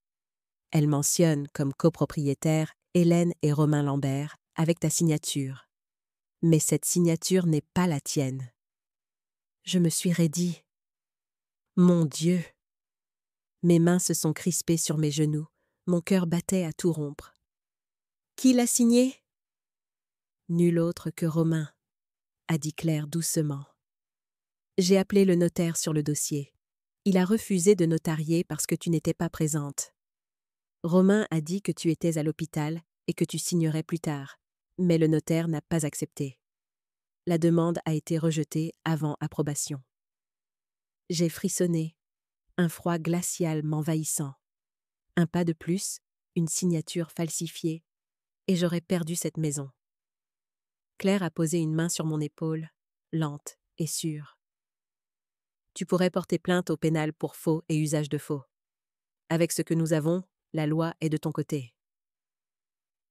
Elle mentionne comme copropriétaires Hélène et Romain Lambert avec ta signature. Mais cette signature n'est pas la tienne. Je me suis raidie. Mon Dieu! Mes mains se sont crispées sur mes genoux, mon cœur battait à tout rompre. Qui l'a signé? Nul autre que Romain, a dit Claire doucement. J'ai appelé le notaire sur le dossier. Il a refusé de notarier parce que tu n'étais pas présente. Romain a dit que tu étais à l'hôpital et que tu signerais plus tard, mais le notaire n'a pas accepté. La demande a été rejetée avant approbation. J'ai frissonné, un froid glacial m'envahissant. Un pas de plus, une signature falsifiée, et j'aurais perdu cette maison. Claire a posé une main sur mon épaule, lente et sûre. Tu pourrais porter plainte au pénal pour faux et usage de faux. Avec ce que nous avons, la loi est de ton côté.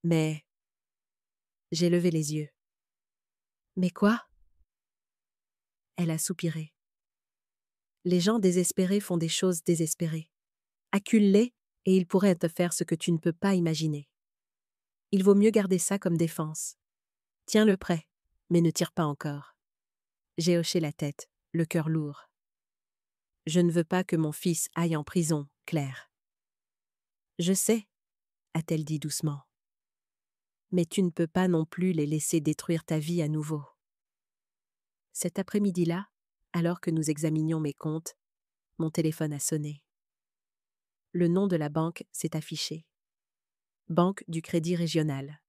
Mais... J'ai levé les yeux. Mais quoi? Elle a soupiré. Les gens désespérés font des choses désespérées. Accule-les et ils pourraient te faire ce que tu ne peux pas imaginer. Il vaut mieux garder ça comme défense. Tiens-le prêt, mais ne tire pas encore. J'ai hoché la tête, le cœur lourd. Je ne veux pas que mon fils aille en prison, Claire. Je sais, a-t-elle dit doucement. Mais tu ne peux pas non plus les laisser détruire ta vie à nouveau. Cet après-midi-là, alors que nous examinions mes comptes, mon téléphone a sonné. Le nom de la banque s'est affiché. Banque du Crédit Régional.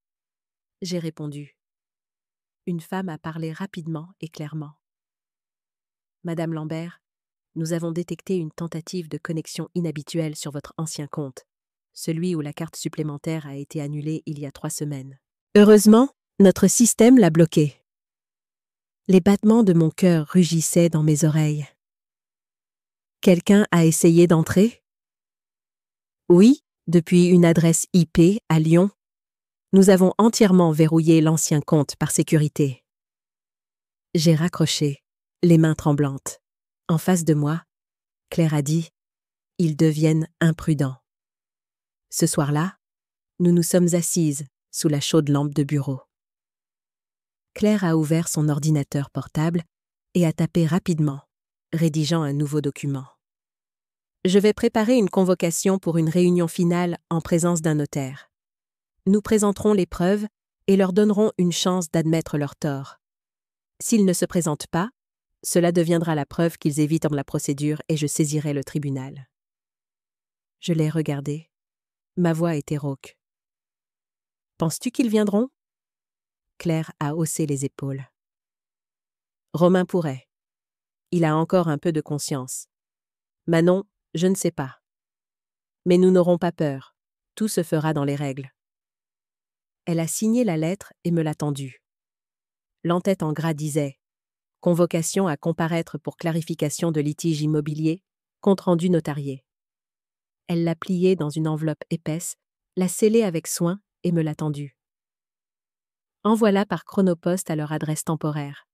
J'ai répondu. Une femme a parlé rapidement et clairement. Madame Lambert, nous avons détecté une tentative de connexion inhabituelle sur votre ancien compte, celui où la carte supplémentaire a été annulée il y a 3 semaines. Heureusement, notre système l'a bloqué. Les battements de mon cœur rugissaient dans mes oreilles. Quelqu'un a essayé d'entrer? Oui, depuis une adresse IP à Lyon. Nous avons entièrement verrouillé l'ancien compte par sécurité. J'ai raccroché, les mains tremblantes. En face de moi, Claire a dit « Ils deviennent imprudents ». Ce soir-là, nous nous sommes assises sous la chaude lampe de bureau. Claire a ouvert son ordinateur portable et a tapé rapidement, rédigeant un nouveau document. Je vais préparer une convocation pour une réunion finale en présence d'un notaire. Nous présenterons les preuves et leur donnerons une chance d'admettre leur tort. S'ils ne se présentent pas, cela deviendra la preuve qu'ils évitent la procédure et je saisirai le tribunal. Je l'ai regardé. Ma voix était rauque. Penses-tu qu'ils viendront? Claire a haussé les épaules. Romain pourrait. Il a encore un peu de conscience. Manon, je ne sais pas. Mais nous n'aurons pas peur. Tout se fera dans les règles. Elle a signé la lettre et me l'a tendue. L'entête en gras disait « Convocation à comparaître pour clarification de litige immobilier, compte rendu notarié ». Elle l'a pliée dans une enveloppe épaisse, l'a scellée avec soin et me l'a tendue. Envoie-la par Chronopost à leur adresse temporaire.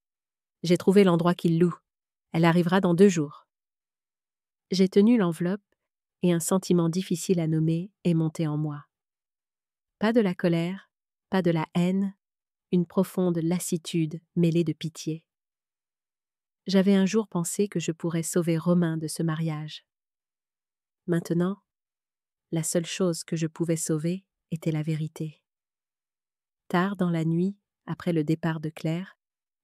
J'ai trouvé l'endroit qu'ils louent. Elle arrivera dans 2 jours. J'ai tenu l'enveloppe et un sentiment difficile à nommer est monté en moi. Pas de la colère, pas de la haine, une profonde lassitude mêlée de pitié. J'avais un jour pensé que je pourrais sauver Romain de ce mariage. Maintenant, la seule chose que je pouvais sauver était la vérité. Tard dans la nuit, après le départ de Claire,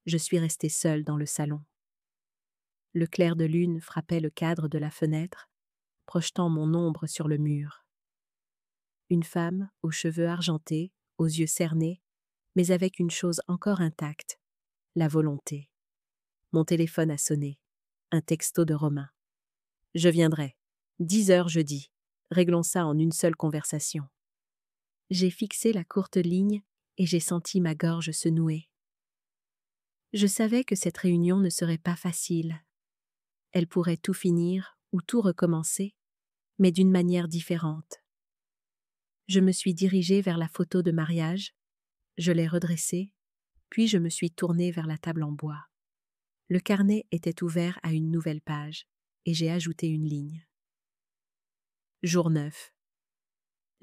je suis restée seule dans le salon. Le clair de lune frappait le cadre de la fenêtre, projetant mon ombre sur le mur. Une femme aux cheveux argentés, aux yeux cernés, mais avec une chose encore intacte, la volonté. Mon téléphone a sonné. Un texto de Romain. Je viendrai. 10 heures jeudi. Réglons ça en une seule conversation. J'ai fixé la courte ligne et j'ai senti ma gorge se nouer. Je savais que cette réunion ne serait pas facile. Elle pourrait tout finir ou tout recommencer, mais d'une manière différente. Je me suis dirigée vers la photo de mariage, je l'ai redressée, puis je me suis tournée vers la table en bois. Le carnet était ouvert à une nouvelle page, et j'ai ajouté une ligne. Jour 9.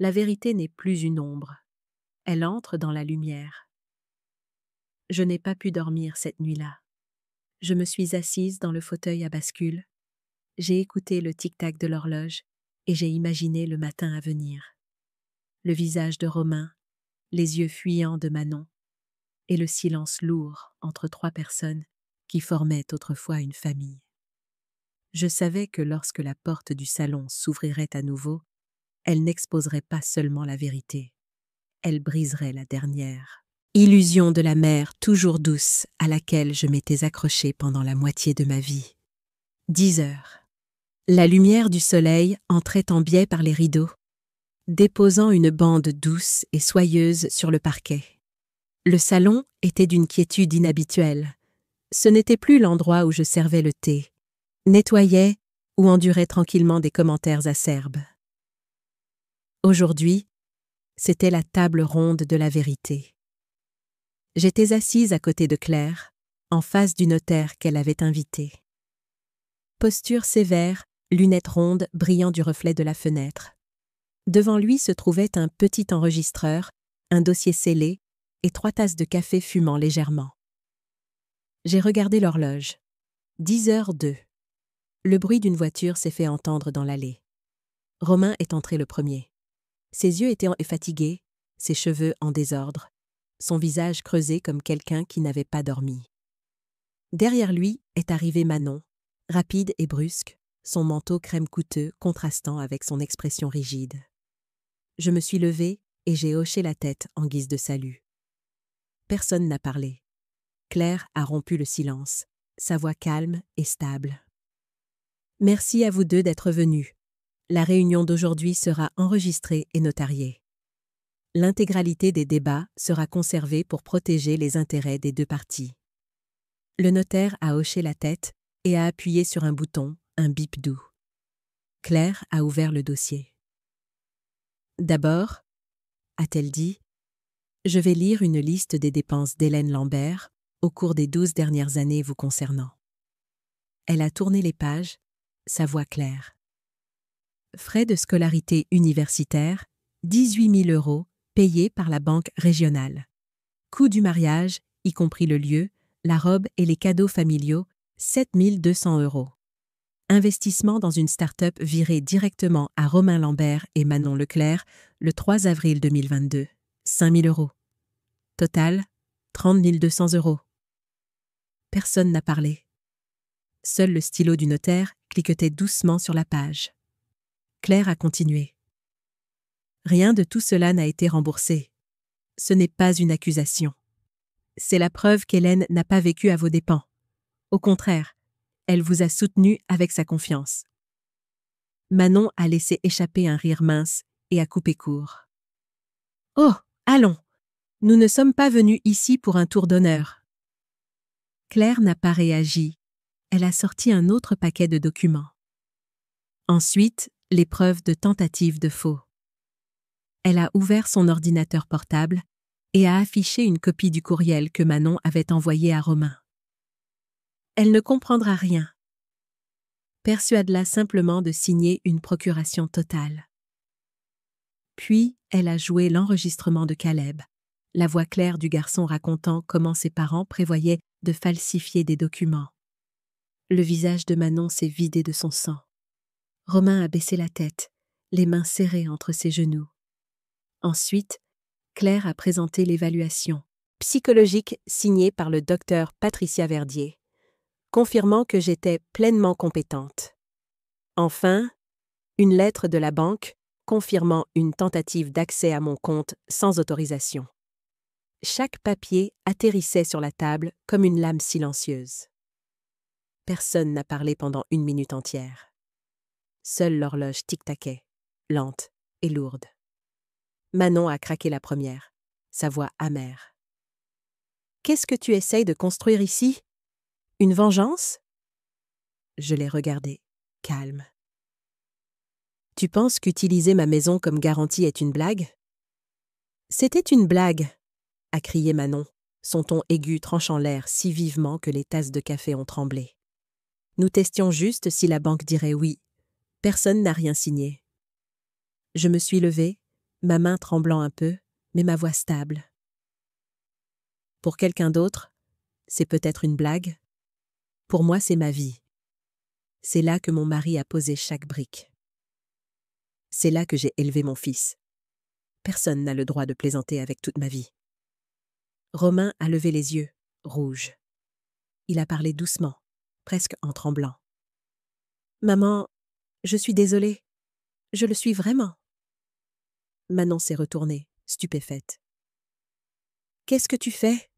La vérité n'est plus une ombre. Elle entre dans la lumière. Je n'ai pas pu dormir cette nuit-là. Je me suis assise dans le fauteuil à bascule. J'ai écouté le tic-tac de l'horloge et j'ai imaginé le matin à venir. Le visage de Romain, les yeux fuyants de Manon et le silence lourd entre 3 personnes qui formaient autrefois une famille. Je savais que lorsque la porte du salon s'ouvrirait à nouveau, elle n'exposerait pas seulement la vérité, elle briserait la dernière illusion de la mer toujours douce à laquelle je m'étais accrochée pendant la moitié de ma vie. 10 heures. La lumière du soleil entrait en biais par les rideaux, déposant une bande douce et soyeuse sur le parquet. Le salon était d'une quiétude inhabituelle. Ce n'était plus l'endroit où je servais le thé, nettoyais ou endurais tranquillement des commentaires acerbes. Aujourd'hui, c'était la table ronde de la vérité. J'étais assise à côté de Claire, en face du notaire qu'elle avait invité. Posture sévère, lunettes rondes brillant du reflet de la fenêtre. Devant lui se trouvait un petit enregistreur, un dossier scellé et 3 tasses de café fumant légèrement. J'ai regardé l'horloge. 10h02. Le bruit d'une voiture s'est fait entendre dans l'allée. Romain est entré le premier. Ses yeux étaient fatigués, ses cheveux en désordre, son visage creusé comme quelqu'un qui n'avait pas dormi. Derrière lui est arrivé Manon, rapide et brusque, son manteau crème coûteux contrastant avec son expression rigide. Je me suis levée et j'ai hoché la tête en guise de salut. Personne n'a parlé. Claire a rompu le silence, sa voix calme et stable. Merci à vous deux d'être venus. La réunion d'aujourd'hui sera enregistrée et notariée. L'intégralité des débats sera conservée pour protéger les intérêts des 2 parties. Le notaire a hoché la tête et a appuyé sur un bouton, un bip doux. Claire a ouvert le dossier. D'abord, a-t-elle dit, je vais lire une liste des dépenses d'Hélène Lambert au cours des 12 dernières années vous concernant. Elle a tourné les pages, sa voix claire. Frais de scolarité universitaire, 18 000 € payés par la banque régionale. Coût du mariage, y compris le lieu, la robe et les cadeaux familiaux, 7 200 €. Investissement dans une start-up virée directement à Romain Lambert et Manon Leclerc le 3 avril 2022, 5 000 €. Total, 30 200 €. Personne n'a parlé. Seul le stylo du notaire cliquetait doucement sur la page. Claire a continué. Rien de tout cela n'a été remboursé. Ce n'est pas une accusation. C'est la preuve qu'Hélène n'a pas vécu à vos dépens. Au contraire, elle vous a soutenu avec sa confiance. Manon a laissé échapper un rire mince et a coupé court. Oh, allons, nous ne sommes pas venus ici pour un tour d'honneur. Claire n'a pas réagi. Elle a sorti un autre paquet de documents. Ensuite, L'épreuve de tentative de faux. Elle a ouvert son ordinateur portable et a affiché une copie du courriel que Manon avait envoyé à Romain. Elle ne comprendra rien. Persuade-la simplement de signer une procuration totale. Puis, elle a joué l'enregistrement de Caleb, la voix claire du garçon racontant comment ses parents prévoyaient de falsifier des documents. Le visage de Manon s'est vidé de son sang. Romain a baissé la tête, les mains serrées entre ses genoux. Ensuite, Claire a présenté l'évaluation psychologique signée par le docteur Patricia Verdier, confirmant que j'étais pleinement compétente. Enfin, une lettre de la banque confirmant une tentative d'accès à mon compte sans autorisation. Chaque papier atterrissait sur la table comme une lame silencieuse. Personne n'a parlé pendant 1 minute entière. Seule l'horloge tic-taquait, lente et lourde. Manon a craqué la première, sa voix amère. « Qu'est-ce que tu essayes de construire ici? Une vengeance ?» Je l'ai regardée, calme. « Tu penses qu'utiliser ma maison comme garantie est une blague? » « C'était une blague !» a crié Manon, son ton aigu tranchant l'air si vivement que les tasses de café ont tremblé. Nous testions juste si la banque dirait oui. Personne n'a rien signé. Je me suis levée, ma main tremblant un peu, mais ma voix stable. Pour quelqu'un d'autre, c'est peut-être une blague. Pour moi, c'est ma vie. C'est là que mon mari a posé chaque brique. C'est là que j'ai élevé mon fils. Personne n'a le droit de plaisanter avec toute ma vie. Romain a levé les yeux, rouge. Il a parlé doucement, presque en tremblant. « Maman, je suis désolée. Je le suis vraiment. » Manon s'est retournée, stupéfaite. « Qu'est-ce que tu fais ?»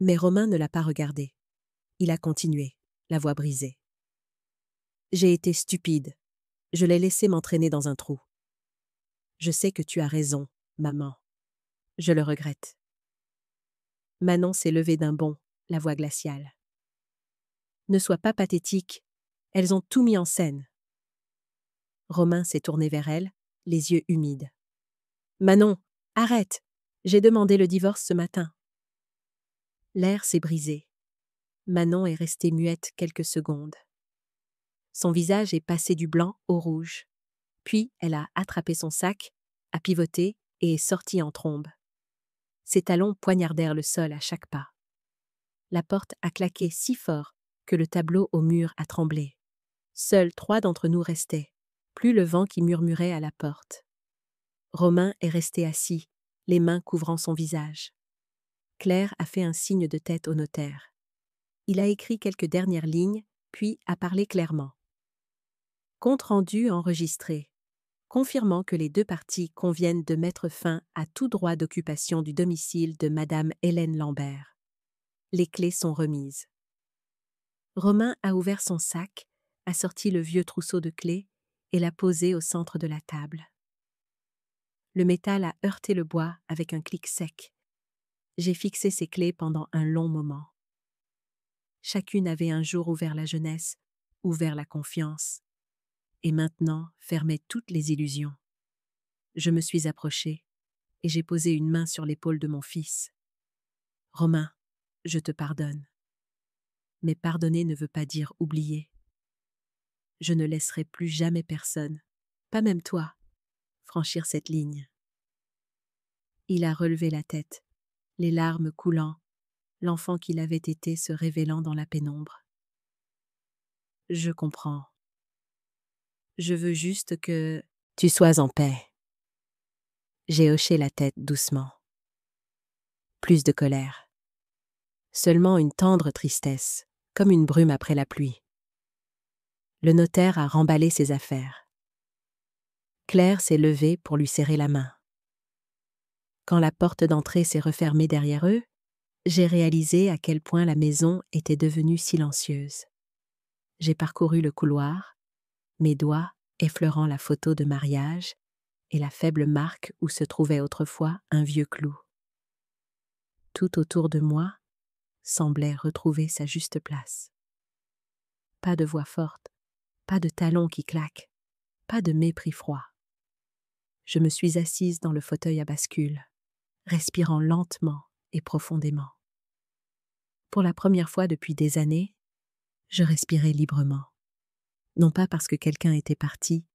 Mais Romain ne l'a pas regardé. Il a continué, la voix brisée. « J'ai été stupide. Je l'ai laissé m'entraîner dans un trou. Je sais que tu as raison, maman. Je le regrette. » Manon s'est levée d'un bond, la voix glaciale. « Ne sois pas pathétique. Elles ont tout mis en scène. » Romain s'est tourné vers elle, les yeux humides. « Manon, arrête. J'ai demandé le divorce ce matin. » L'air s'est brisé. Manon est restée muette quelques secondes. Son visage est passé du blanc au rouge. Puis elle a attrapé son sac, a pivoté et est sortie en trombe. Ses talons poignardèrent le sol à chaque pas. La porte a claqué si fort que le tableau au mur a tremblé. Seuls 3 d'entre nous restaient, plus le vent qui murmurait à la porte. Romain est resté assis, les mains couvrant son visage. Claire a fait un signe de tête au notaire. Il a écrit quelques dernières lignes, puis a parlé clairement. Compte rendu enregistré, confirmant que les 2 parties conviennent de mettre fin à tout droit d'occupation du domicile de Madame Hélène Lambert. Les clés sont remises. Romain a ouvert son sac, a sorti le vieux trousseau de clés et l'a posé au centre de la table. Le métal a heurté le bois avec un clic sec. J'ai fixé ces clés pendant un long moment. Chacune avait un jour ouvert la jeunesse, ouvert la confiance, et maintenant fermait toutes les illusions. Je me suis approchée et j'ai posé une main sur l'épaule de mon fils. « Romain, je te pardonne. Mais pardonner ne veut pas dire oublier. Je ne laisserai plus jamais personne, pas même toi, franchir cette ligne. » Il a relevé la tête, les larmes coulant, l'enfant qu'il avait été se révélant dans la pénombre. « Je comprends. Je veux juste que tu sois en paix. » J'ai hoché la tête doucement. Plus de colère. Seulement une tendre tristesse, comme une brume après la pluie. Le notaire a remballé ses affaires. Claire s'est levée pour lui serrer la main. Quand la porte d'entrée s'est refermée derrière eux, j'ai réalisé à quel point la maison était devenue silencieuse. J'ai parcouru le couloir, mes doigts effleurant la photo de mariage et la faible marque où se trouvait autrefois un vieux clou. Tout autour de moi semblait retrouver sa juste place. Pas de voix forte, pas de talons qui claquent, pas de mépris froid. Je me suis assise dans le fauteuil à bascule, respirant lentement et profondément. Pour la première fois depuis des années, je respirais librement. Non pas parce que quelqu'un était parti,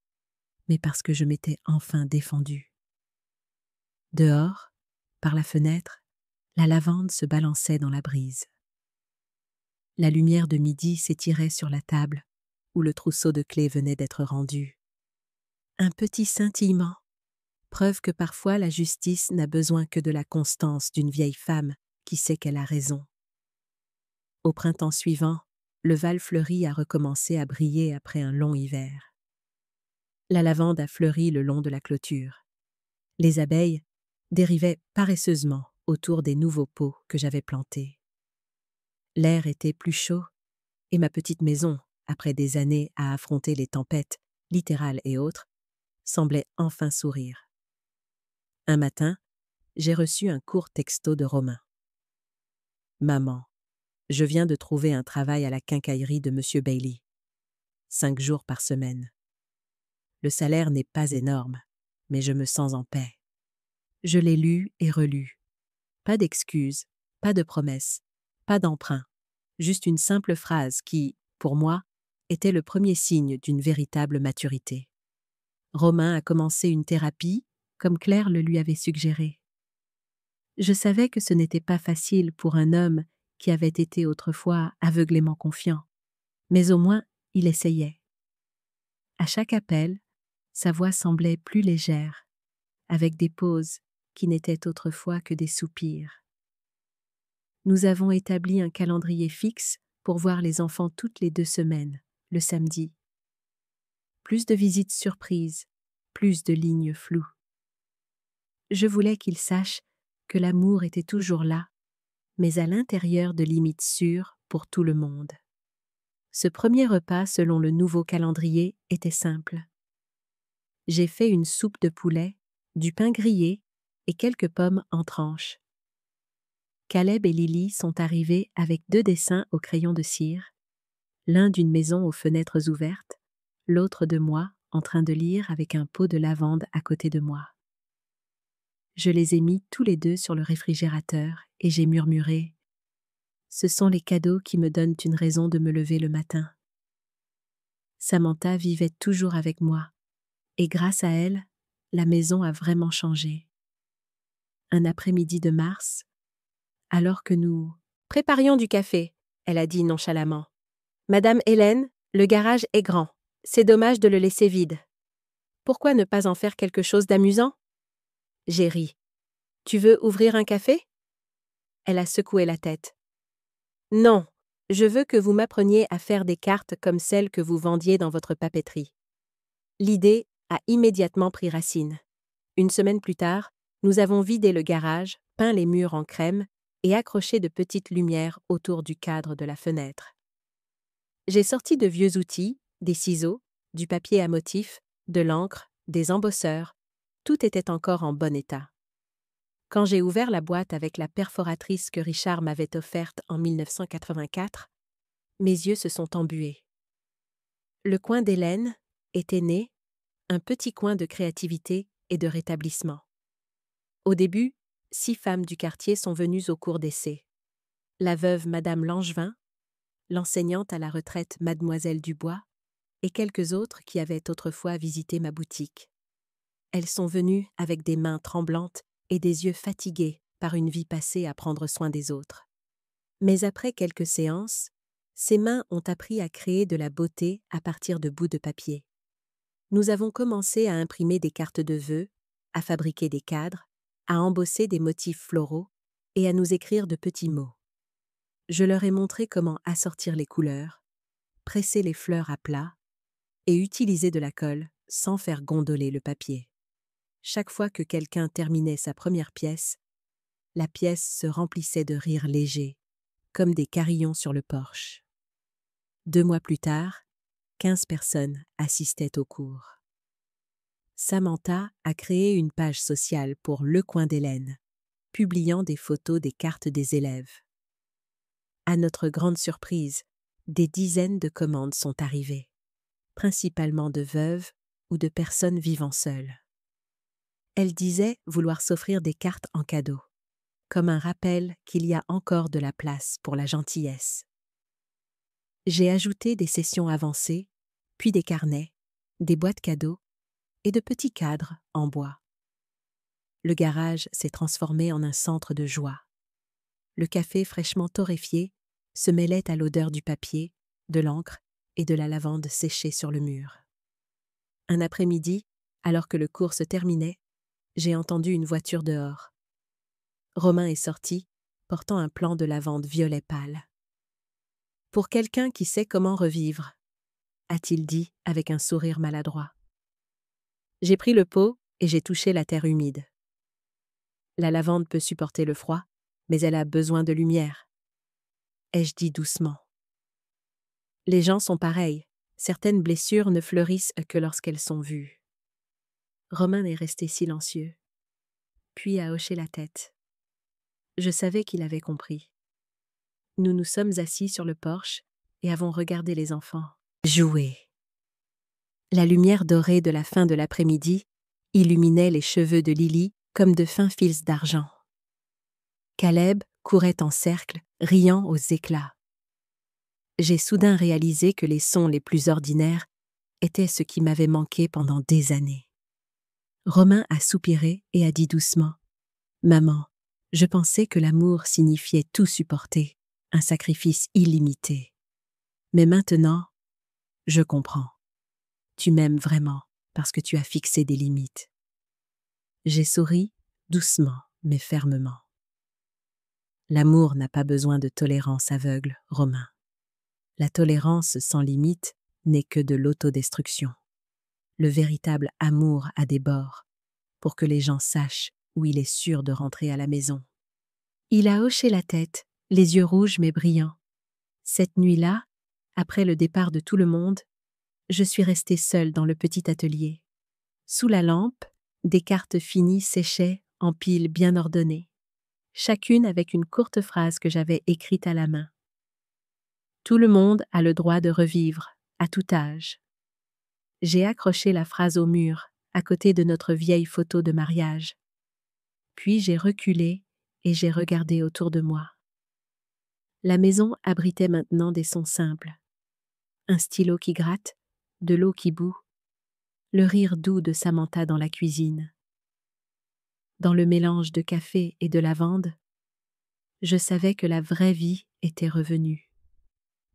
mais parce que je m'étais enfin défendue. Dehors, par la fenêtre, la lavande se balançait dans la brise. La lumière de midi s'étirait sur la table où le trousseau de clés venait d'être rendu. Un petit scintillement, preuve que parfois la justice n'a besoin que de la constance d'une vieille femme qui sait qu'elle a raison. Au printemps suivant, le Val fleuri a recommencé à briller après un long hiver. La lavande a fleuri le long de la clôture. Les abeilles dérivaient paresseusement autour des nouveaux pots que j'avais plantés. L'air était plus chaud et ma petite maison, après des années à affronter les tempêtes, littérales et autres, semblait enfin sourire. Un matin, j'ai reçu un court texto de Romain. « Maman, je viens de trouver un travail à la quincaillerie de M. Bailey. 5 jours par semaine. Le salaire n'est pas énorme, mais je me sens en paix. » Je l'ai lu et relu. Pas d'excuses, pas de promesses, pas d'emprunt. Juste une simple phrase qui, pour moi, était le premier signe d'une véritable maturité. Romain a commencé une thérapie, comme Claire le lui avait suggéré. Je savais que ce n'était pas facile pour un homme qui avait été autrefois aveuglément confiant, mais au moins il essayait. À chaque appel, sa voix semblait plus légère, avec des pauses qui n'étaient autrefois que des soupirs. Nous avons établi un calendrier fixe pour voir les enfants toutes les 2 semaines, le samedi. Plus de visites surprises, plus de lignes floues. Je voulais qu'il sache que l'amour était toujours là, mais à l'intérieur de limites sûres pour tout le monde. Ce premier repas, selon le nouveau calendrier, était simple. J'ai fait une soupe de poulet, du pain grillé et quelques pommes en tranches. Caleb et Lily sont arrivés avec 2 dessins au crayon de cire, l'un d'une maison aux fenêtres ouvertes, l'autre de moi en train de lire avec un pot de lavande à côté de moi. Je les ai mis tous les 2 sur le réfrigérateur et j'ai murmuré « Ce sont les cadeaux qui me donnent une raison de me lever le matin. » Samantha vivait toujours avec moi et grâce à elle, la maison a vraiment changé. Un après-midi de mars, alors que nous préparions du café, elle a dit nonchalamment. « Madame Hélène, le garage est grand. C'est dommage de le laisser vide. Pourquoi ne pas en faire quelque chose d'amusant ?» J'ai ri. « Tu veux ouvrir un café ?» Elle a secoué la tête. « Non, je veux que vous m'appreniez à faire des cartes comme celles que vous vendiez dans votre papeterie. » L'idée a immédiatement pris racine. Une semaine plus tard, nous avons vidé le garage, peint les murs en crème et accroché de petites lumières autour du cadre de la fenêtre. J'ai sorti de vieux outils, des ciseaux, du papier à motifs, de l'encre, des embosseurs. Tout était encore en bon état. Quand j'ai ouvert la boîte avec la perforatrice que Richard m'avait offerte en 1984, mes yeux se sont embués. Le coin d'Hélène était né, un petit coin de créativité et de rétablissement. Au début, 6 femmes du quartier sont venues au cours d'essai. La veuve Madame Langevin, l'enseignante à la retraite Mademoiselle Dubois, et quelques autres qui avaient autrefois visité ma boutique. Elles sont venues avec des mains tremblantes et des yeux fatigués par une vie passée à prendre soin des autres. Mais après quelques séances, ces mains ont appris à créer de la beauté à partir de bouts de papier. Nous avons commencé à imprimer des cartes de vœux, à fabriquer des cadres, à embosser des motifs floraux et à nous écrire de petits mots. Je leur ai montré comment assortir les couleurs, presser les fleurs à plat et utiliser de la colle sans faire gondoler le papier. Chaque fois que quelqu'un terminait sa première pièce, la pièce se remplissait de rires légers, comme des carillons sur le porche. 2 mois plus tard, 15 personnes assistaient au cours. Samantha a créé une page sociale pour Le Coin d'Hélène, publiant des photos des cartes des élèves. À notre grande surprise, des dizaines de commandes sont arrivées, principalement de veuves ou de personnes vivant seules. Elle disait vouloir s'offrir des cartes en cadeau, comme un rappel qu'il y a encore de la place pour la gentillesse. J'ai ajouté des sessions avancées, puis des carnets, des boîtes cadeaux et de petits cadres en bois. Le garage s'est transformé en un centre de joie. Le café fraîchement torréfié se mêlait à l'odeur du papier, de l'encre et de la lavande séchée sur le mur. Un après-midi, alors que le cours se terminait, j'ai entendu une voiture dehors. Romain est sorti, portant un plant de lavande violet pâle. « Pour quelqu'un qui sait comment revivre », a-t-il dit avec un sourire maladroit. J'ai pris le pot et j'ai touché la terre humide. La lavande peut supporter le froid, mais elle a besoin de lumière, ai-je dit doucement. Les gens sont pareils, certaines blessures ne fleurissent que lorsqu'elles sont vues. Romain est resté silencieux, puis a hoché la tête. Je savais qu'il avait compris. Nous nous sommes assis sur le porche et avons regardé les enfants jouer. La lumière dorée de la fin de l'après-midi illuminait les cheveux de Lily comme de fins fils d'argent. Caleb courait en cercle, riant aux éclats. J'ai soudain réalisé que les sons les plus ordinaires étaient ce qui m'avait manqué pendant des années. Romain a soupiré et a dit doucement : « Maman, je pensais que l'amour signifiait tout supporter, un sacrifice illimité. Mais maintenant, je comprends. Tu m'aimes vraiment parce que tu as fixé des limites. » J'ai souri, doucement mais fermement. L'amour n'a pas besoin de tolérance aveugle, Romain. La tolérance sans limite n'est que de l'autodestruction. Le véritable amour a des bords, pour que les gens sachent où il est sûr de rentrer à la maison. Il a hoché la tête, les yeux rouges mais brillants. Cette nuit-là, après le départ de tout le monde, je suis restée seule dans le petit atelier. Sous la lampe, des cartes finies séchaient en piles bien ordonnées, chacune avec une courte phrase que j'avais écrite à la main. Tout le monde a le droit de revivre, à tout âge. J'ai accroché la phrase au mur, à côté de notre vieille photo de mariage. Puis j'ai reculé et j'ai regardé autour de moi. La maison abritait maintenant des sons simples. Un stylo qui gratte, de l'eau qui bout, le rire doux de Samantha dans la cuisine. Dans le mélange de café et de lavande, je savais que la vraie vie était revenue.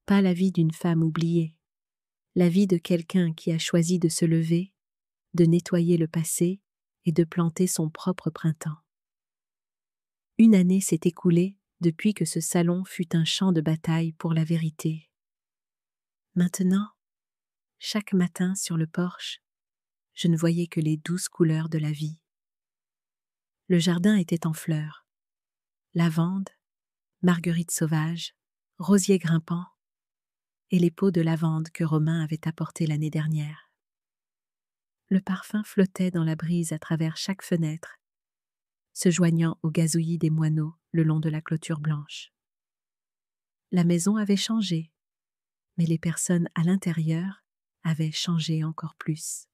Pas la vie d'une femme oubliée, la vie de quelqu'un qui a choisi de se lever, de nettoyer le passé et de planter son propre printemps. Une année s'est écoulée depuis que ce salon fut un champ de bataille pour la vérité. Maintenant, chaque matin sur le porche, je ne voyais que les douces couleurs de la vie. Le jardin était en fleurs. Lavande, marguerite sauvage, rosier grimpant et les pots de lavande que Romain avait apportés l'année dernière. Le parfum flottait dans la brise à travers chaque fenêtre, se joignant au gazouillis des moineaux le long de la clôture blanche. La maison avait changé, mais les personnes à l'intérieur avaient changé encore plus.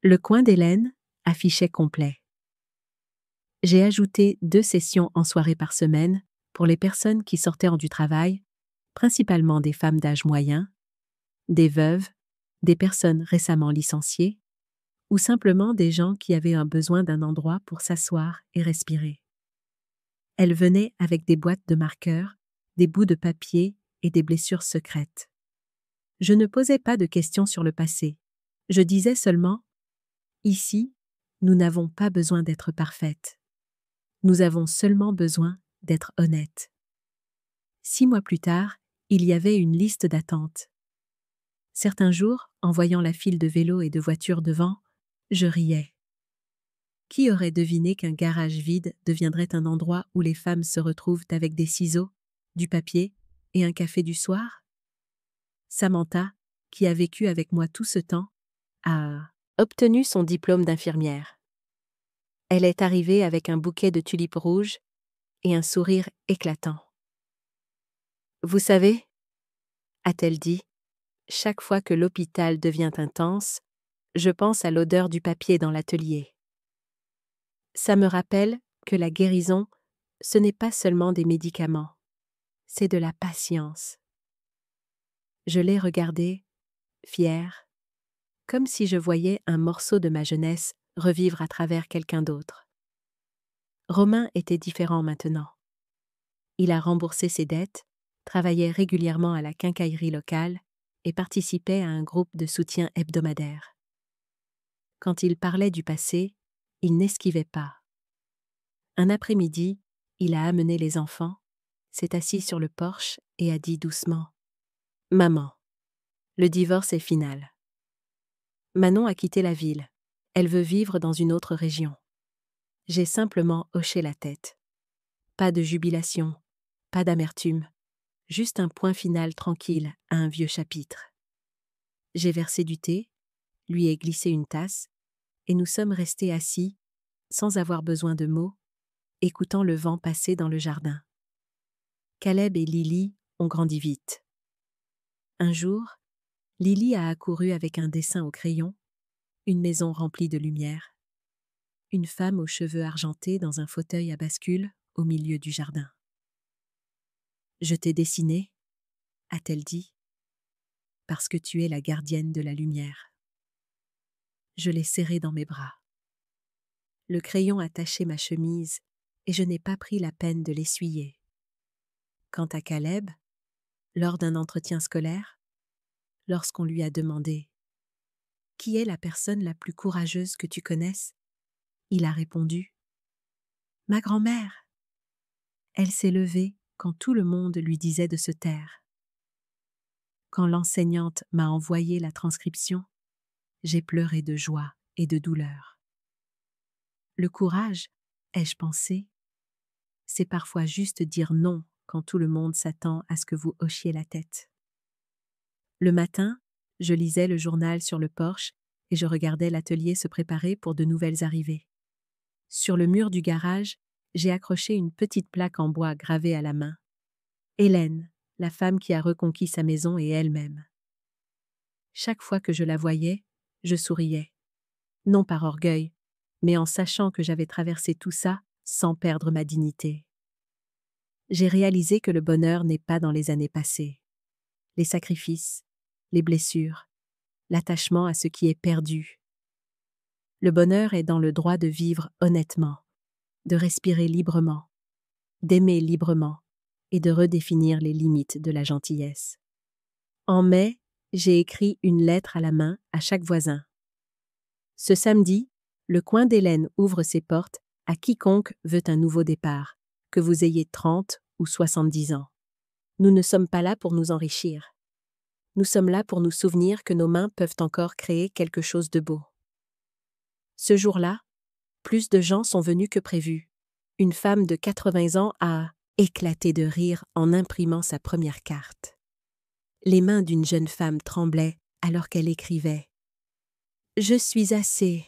Le coin d'Hélène affichait complet. J'ai ajouté 2 sessions en soirée par semaine pour les personnes qui sortaient du travail, principalement des femmes d'âge moyen, des veuves, des personnes récemment licenciées, ou simplement des gens qui avaient un besoin d'un endroit pour s'asseoir et respirer. Elles venaient avec des boîtes de marqueurs, des bouts de papier et des blessures secrètes. Je ne posais pas de questions sur le passé. Je disais seulement : ici, nous n'avons pas besoin d'être parfaites. Nous avons seulement besoin d'être honnêtes. 6 mois plus tard, il y avait une liste d'attente. Certains jours, en voyant la file de vélos et de voitures devant, je riais. Qui aurait deviné qu'un garage vide deviendrait un endroit où les femmes se retrouvent avec des ciseaux, du papier et un café du soir ? Samantha, qui a vécu avec moi tout ce temps, a obtenu son diplôme d'infirmière. Elle est arrivée avec un bouquet de tulipes rouges et un sourire éclatant. « Vous savez, a-t-elle dit, chaque fois que l'hôpital devient intense, je pense à l'odeur du papier dans l'atelier. Ça me rappelle que la guérison, ce n'est pas seulement des médicaments, c'est de la patience. Je l'ai regardé, fière, comme si je voyais un morceau de ma jeunesse revivre à travers quelqu'un d'autre. Romain était différent maintenant. Il a remboursé ses dettes, travaillait régulièrement à la quincaillerie locale et participait à un groupe de soutien hebdomadaire. Quand il parlait du passé, il n'esquivait pas. Un après-midi, il a amené les enfants, s'est assis sur le porche et a dit doucement « Maman, le divorce est final. Manon a quitté la ville. Elle veut vivre dans une autre région. » J'ai simplement hoché la tête. Pas de jubilation, pas d'amertume, juste un point final tranquille à un vieux chapitre. J'ai versé du thé, lui ai glissé une tasse, et nous sommes restés assis, sans avoir besoin de mots, écoutant le vent passer dans le jardin. Caleb et Lily ont grandi vite. Un jour, Lily a accouru avec un dessin au crayon, une maison remplie de lumière, une femme aux cheveux argentés dans un fauteuil à bascule au milieu du jardin. « Je t'ai dessiné, a-t-elle dit, parce que tu es la gardienne de la lumière. » Je l'ai serré dans mes bras. Le crayon a taché ma chemise et je n'ai pas pris la peine de l'essuyer. Quant à Caleb, lors d'un entretien scolaire, lorsqu'on lui a demandé « Qui est la personne la plus courageuse que tu connaisses ?» il a répondu « Ma grand-mère !» Elle s'est levée quand tout le monde lui disait de se taire. Quand l'enseignante m'a envoyé la transcription, j'ai pleuré de joie et de douleur. Le courage, ai-je pensé, c'est parfois juste dire non quand tout le monde s'attend à ce que vous hochiez la tête. Le matin, je lisais le journal sur le porche et je regardais l'atelier se préparer pour de nouvelles arrivées. Sur le mur du garage, j'ai accroché une petite plaque en bois gravée à la main. Hélène, la femme qui a reconquis sa maison et elle-même. Chaque fois que je la voyais, je souriais. Non par orgueil, mais en sachant que j'avais traversé tout ça sans perdre ma dignité. J'ai réalisé que le bonheur n'est pas dans les années passées. Les sacrifices, les blessures, l'attachement à ce qui est perdu. Le bonheur est dans le droit de vivre honnêtement, de respirer librement, d'aimer librement et de redéfinir les limites de la gentillesse. En mai, j'ai écrit une lettre à la main à chaque voisin. Ce samedi, le coin d'Hélène ouvre ses portes à quiconque veut un nouveau départ, que vous ayez 30 ou 70 ans. Nous ne sommes pas là pour nous enrichir. Nous sommes là pour nous souvenir que nos mains peuvent encore créer quelque chose de beau. Ce jour-là, plus de gens sont venus que prévu. Une femme de 80 ans a éclaté de rire en imprimant sa première carte. Les mains d'une jeune femme tremblaient alors qu'elle écrivait « Je suis assez ».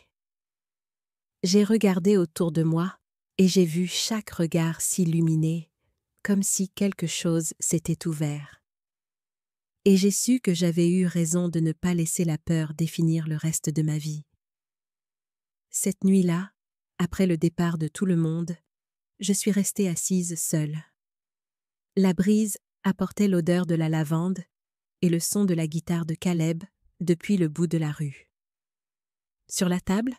J'ai regardé autour de moi et j'ai vu chaque regard s'illuminer, comme si quelque chose s'était ouvert. Et j'ai su que j'avais eu raison de ne pas laisser la peur définir le reste de ma vie. Cette nuit-là, après le départ de tout le monde, je suis restée assise seule. La brise apportait l'odeur de la lavande et le son de la guitare de Caleb depuis le bout de la rue. Sur la table,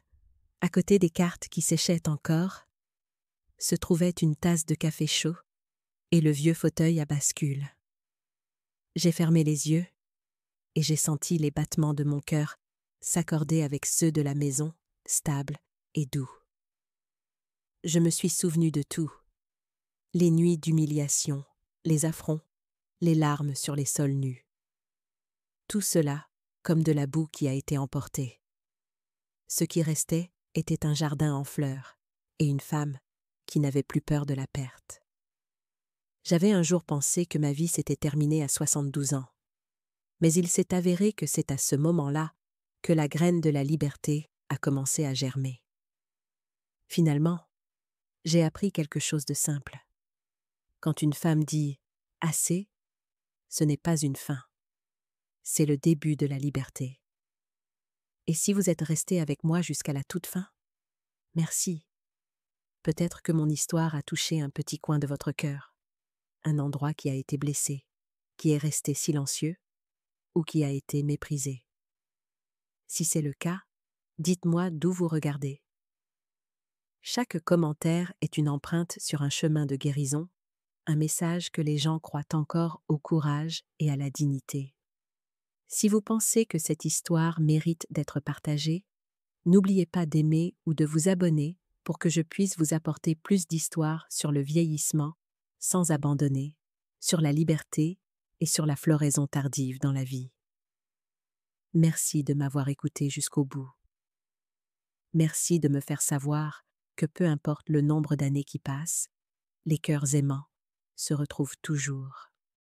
à côté des cartes qui séchaient encore, se trouvait une tasse de café chaud et le vieux fauteuil à bascule. J'ai fermé les yeux et j'ai senti les battements de mon cœur s'accorder avec ceux de la maison, stables et doux. Je me suis souvenu de tout. Les nuits d'humiliation, les affronts, les larmes sur les sols nus. Tout cela comme de la boue qui a été emportée. Ce qui restait était un jardin en fleurs et une femme qui n'avait plus peur de la perte. J'avais un jour pensé que ma vie s'était terminée à 72 ans. Mais il s'est avéré que c'est à ce moment-là que la graine de la liberté a commencé à germer. Finalement, j'ai appris quelque chose de simple. Quand une femme dit « assez », ce n'est pas une fin. C'est le début de la liberté. Et si vous êtes resté avec moi jusqu'à la toute fin, merci. Peut-être que mon histoire a touché un petit coin de votre cœur, un endroit qui a été blessé, qui est resté silencieux ou qui a été méprisé. Si c'est le cas, dites-moi d'où vous regardez. Chaque commentaire est une empreinte sur un chemin de guérison, un message que les gens croient encore au courage et à la dignité. Si vous pensez que cette histoire mérite d'être partagée, n'oubliez pas d'aimer ou de vous abonner pour que je puisse vous apporter plus d'histoires sur le vieillissement, sans abandonner, sur la liberté et sur la floraison tardive dans la vie. Merci de m'avoir écouté jusqu'au bout. Merci de me faire savoir que peu importe le nombre d'années qui passent, les cœurs aimants se retrouvent toujours.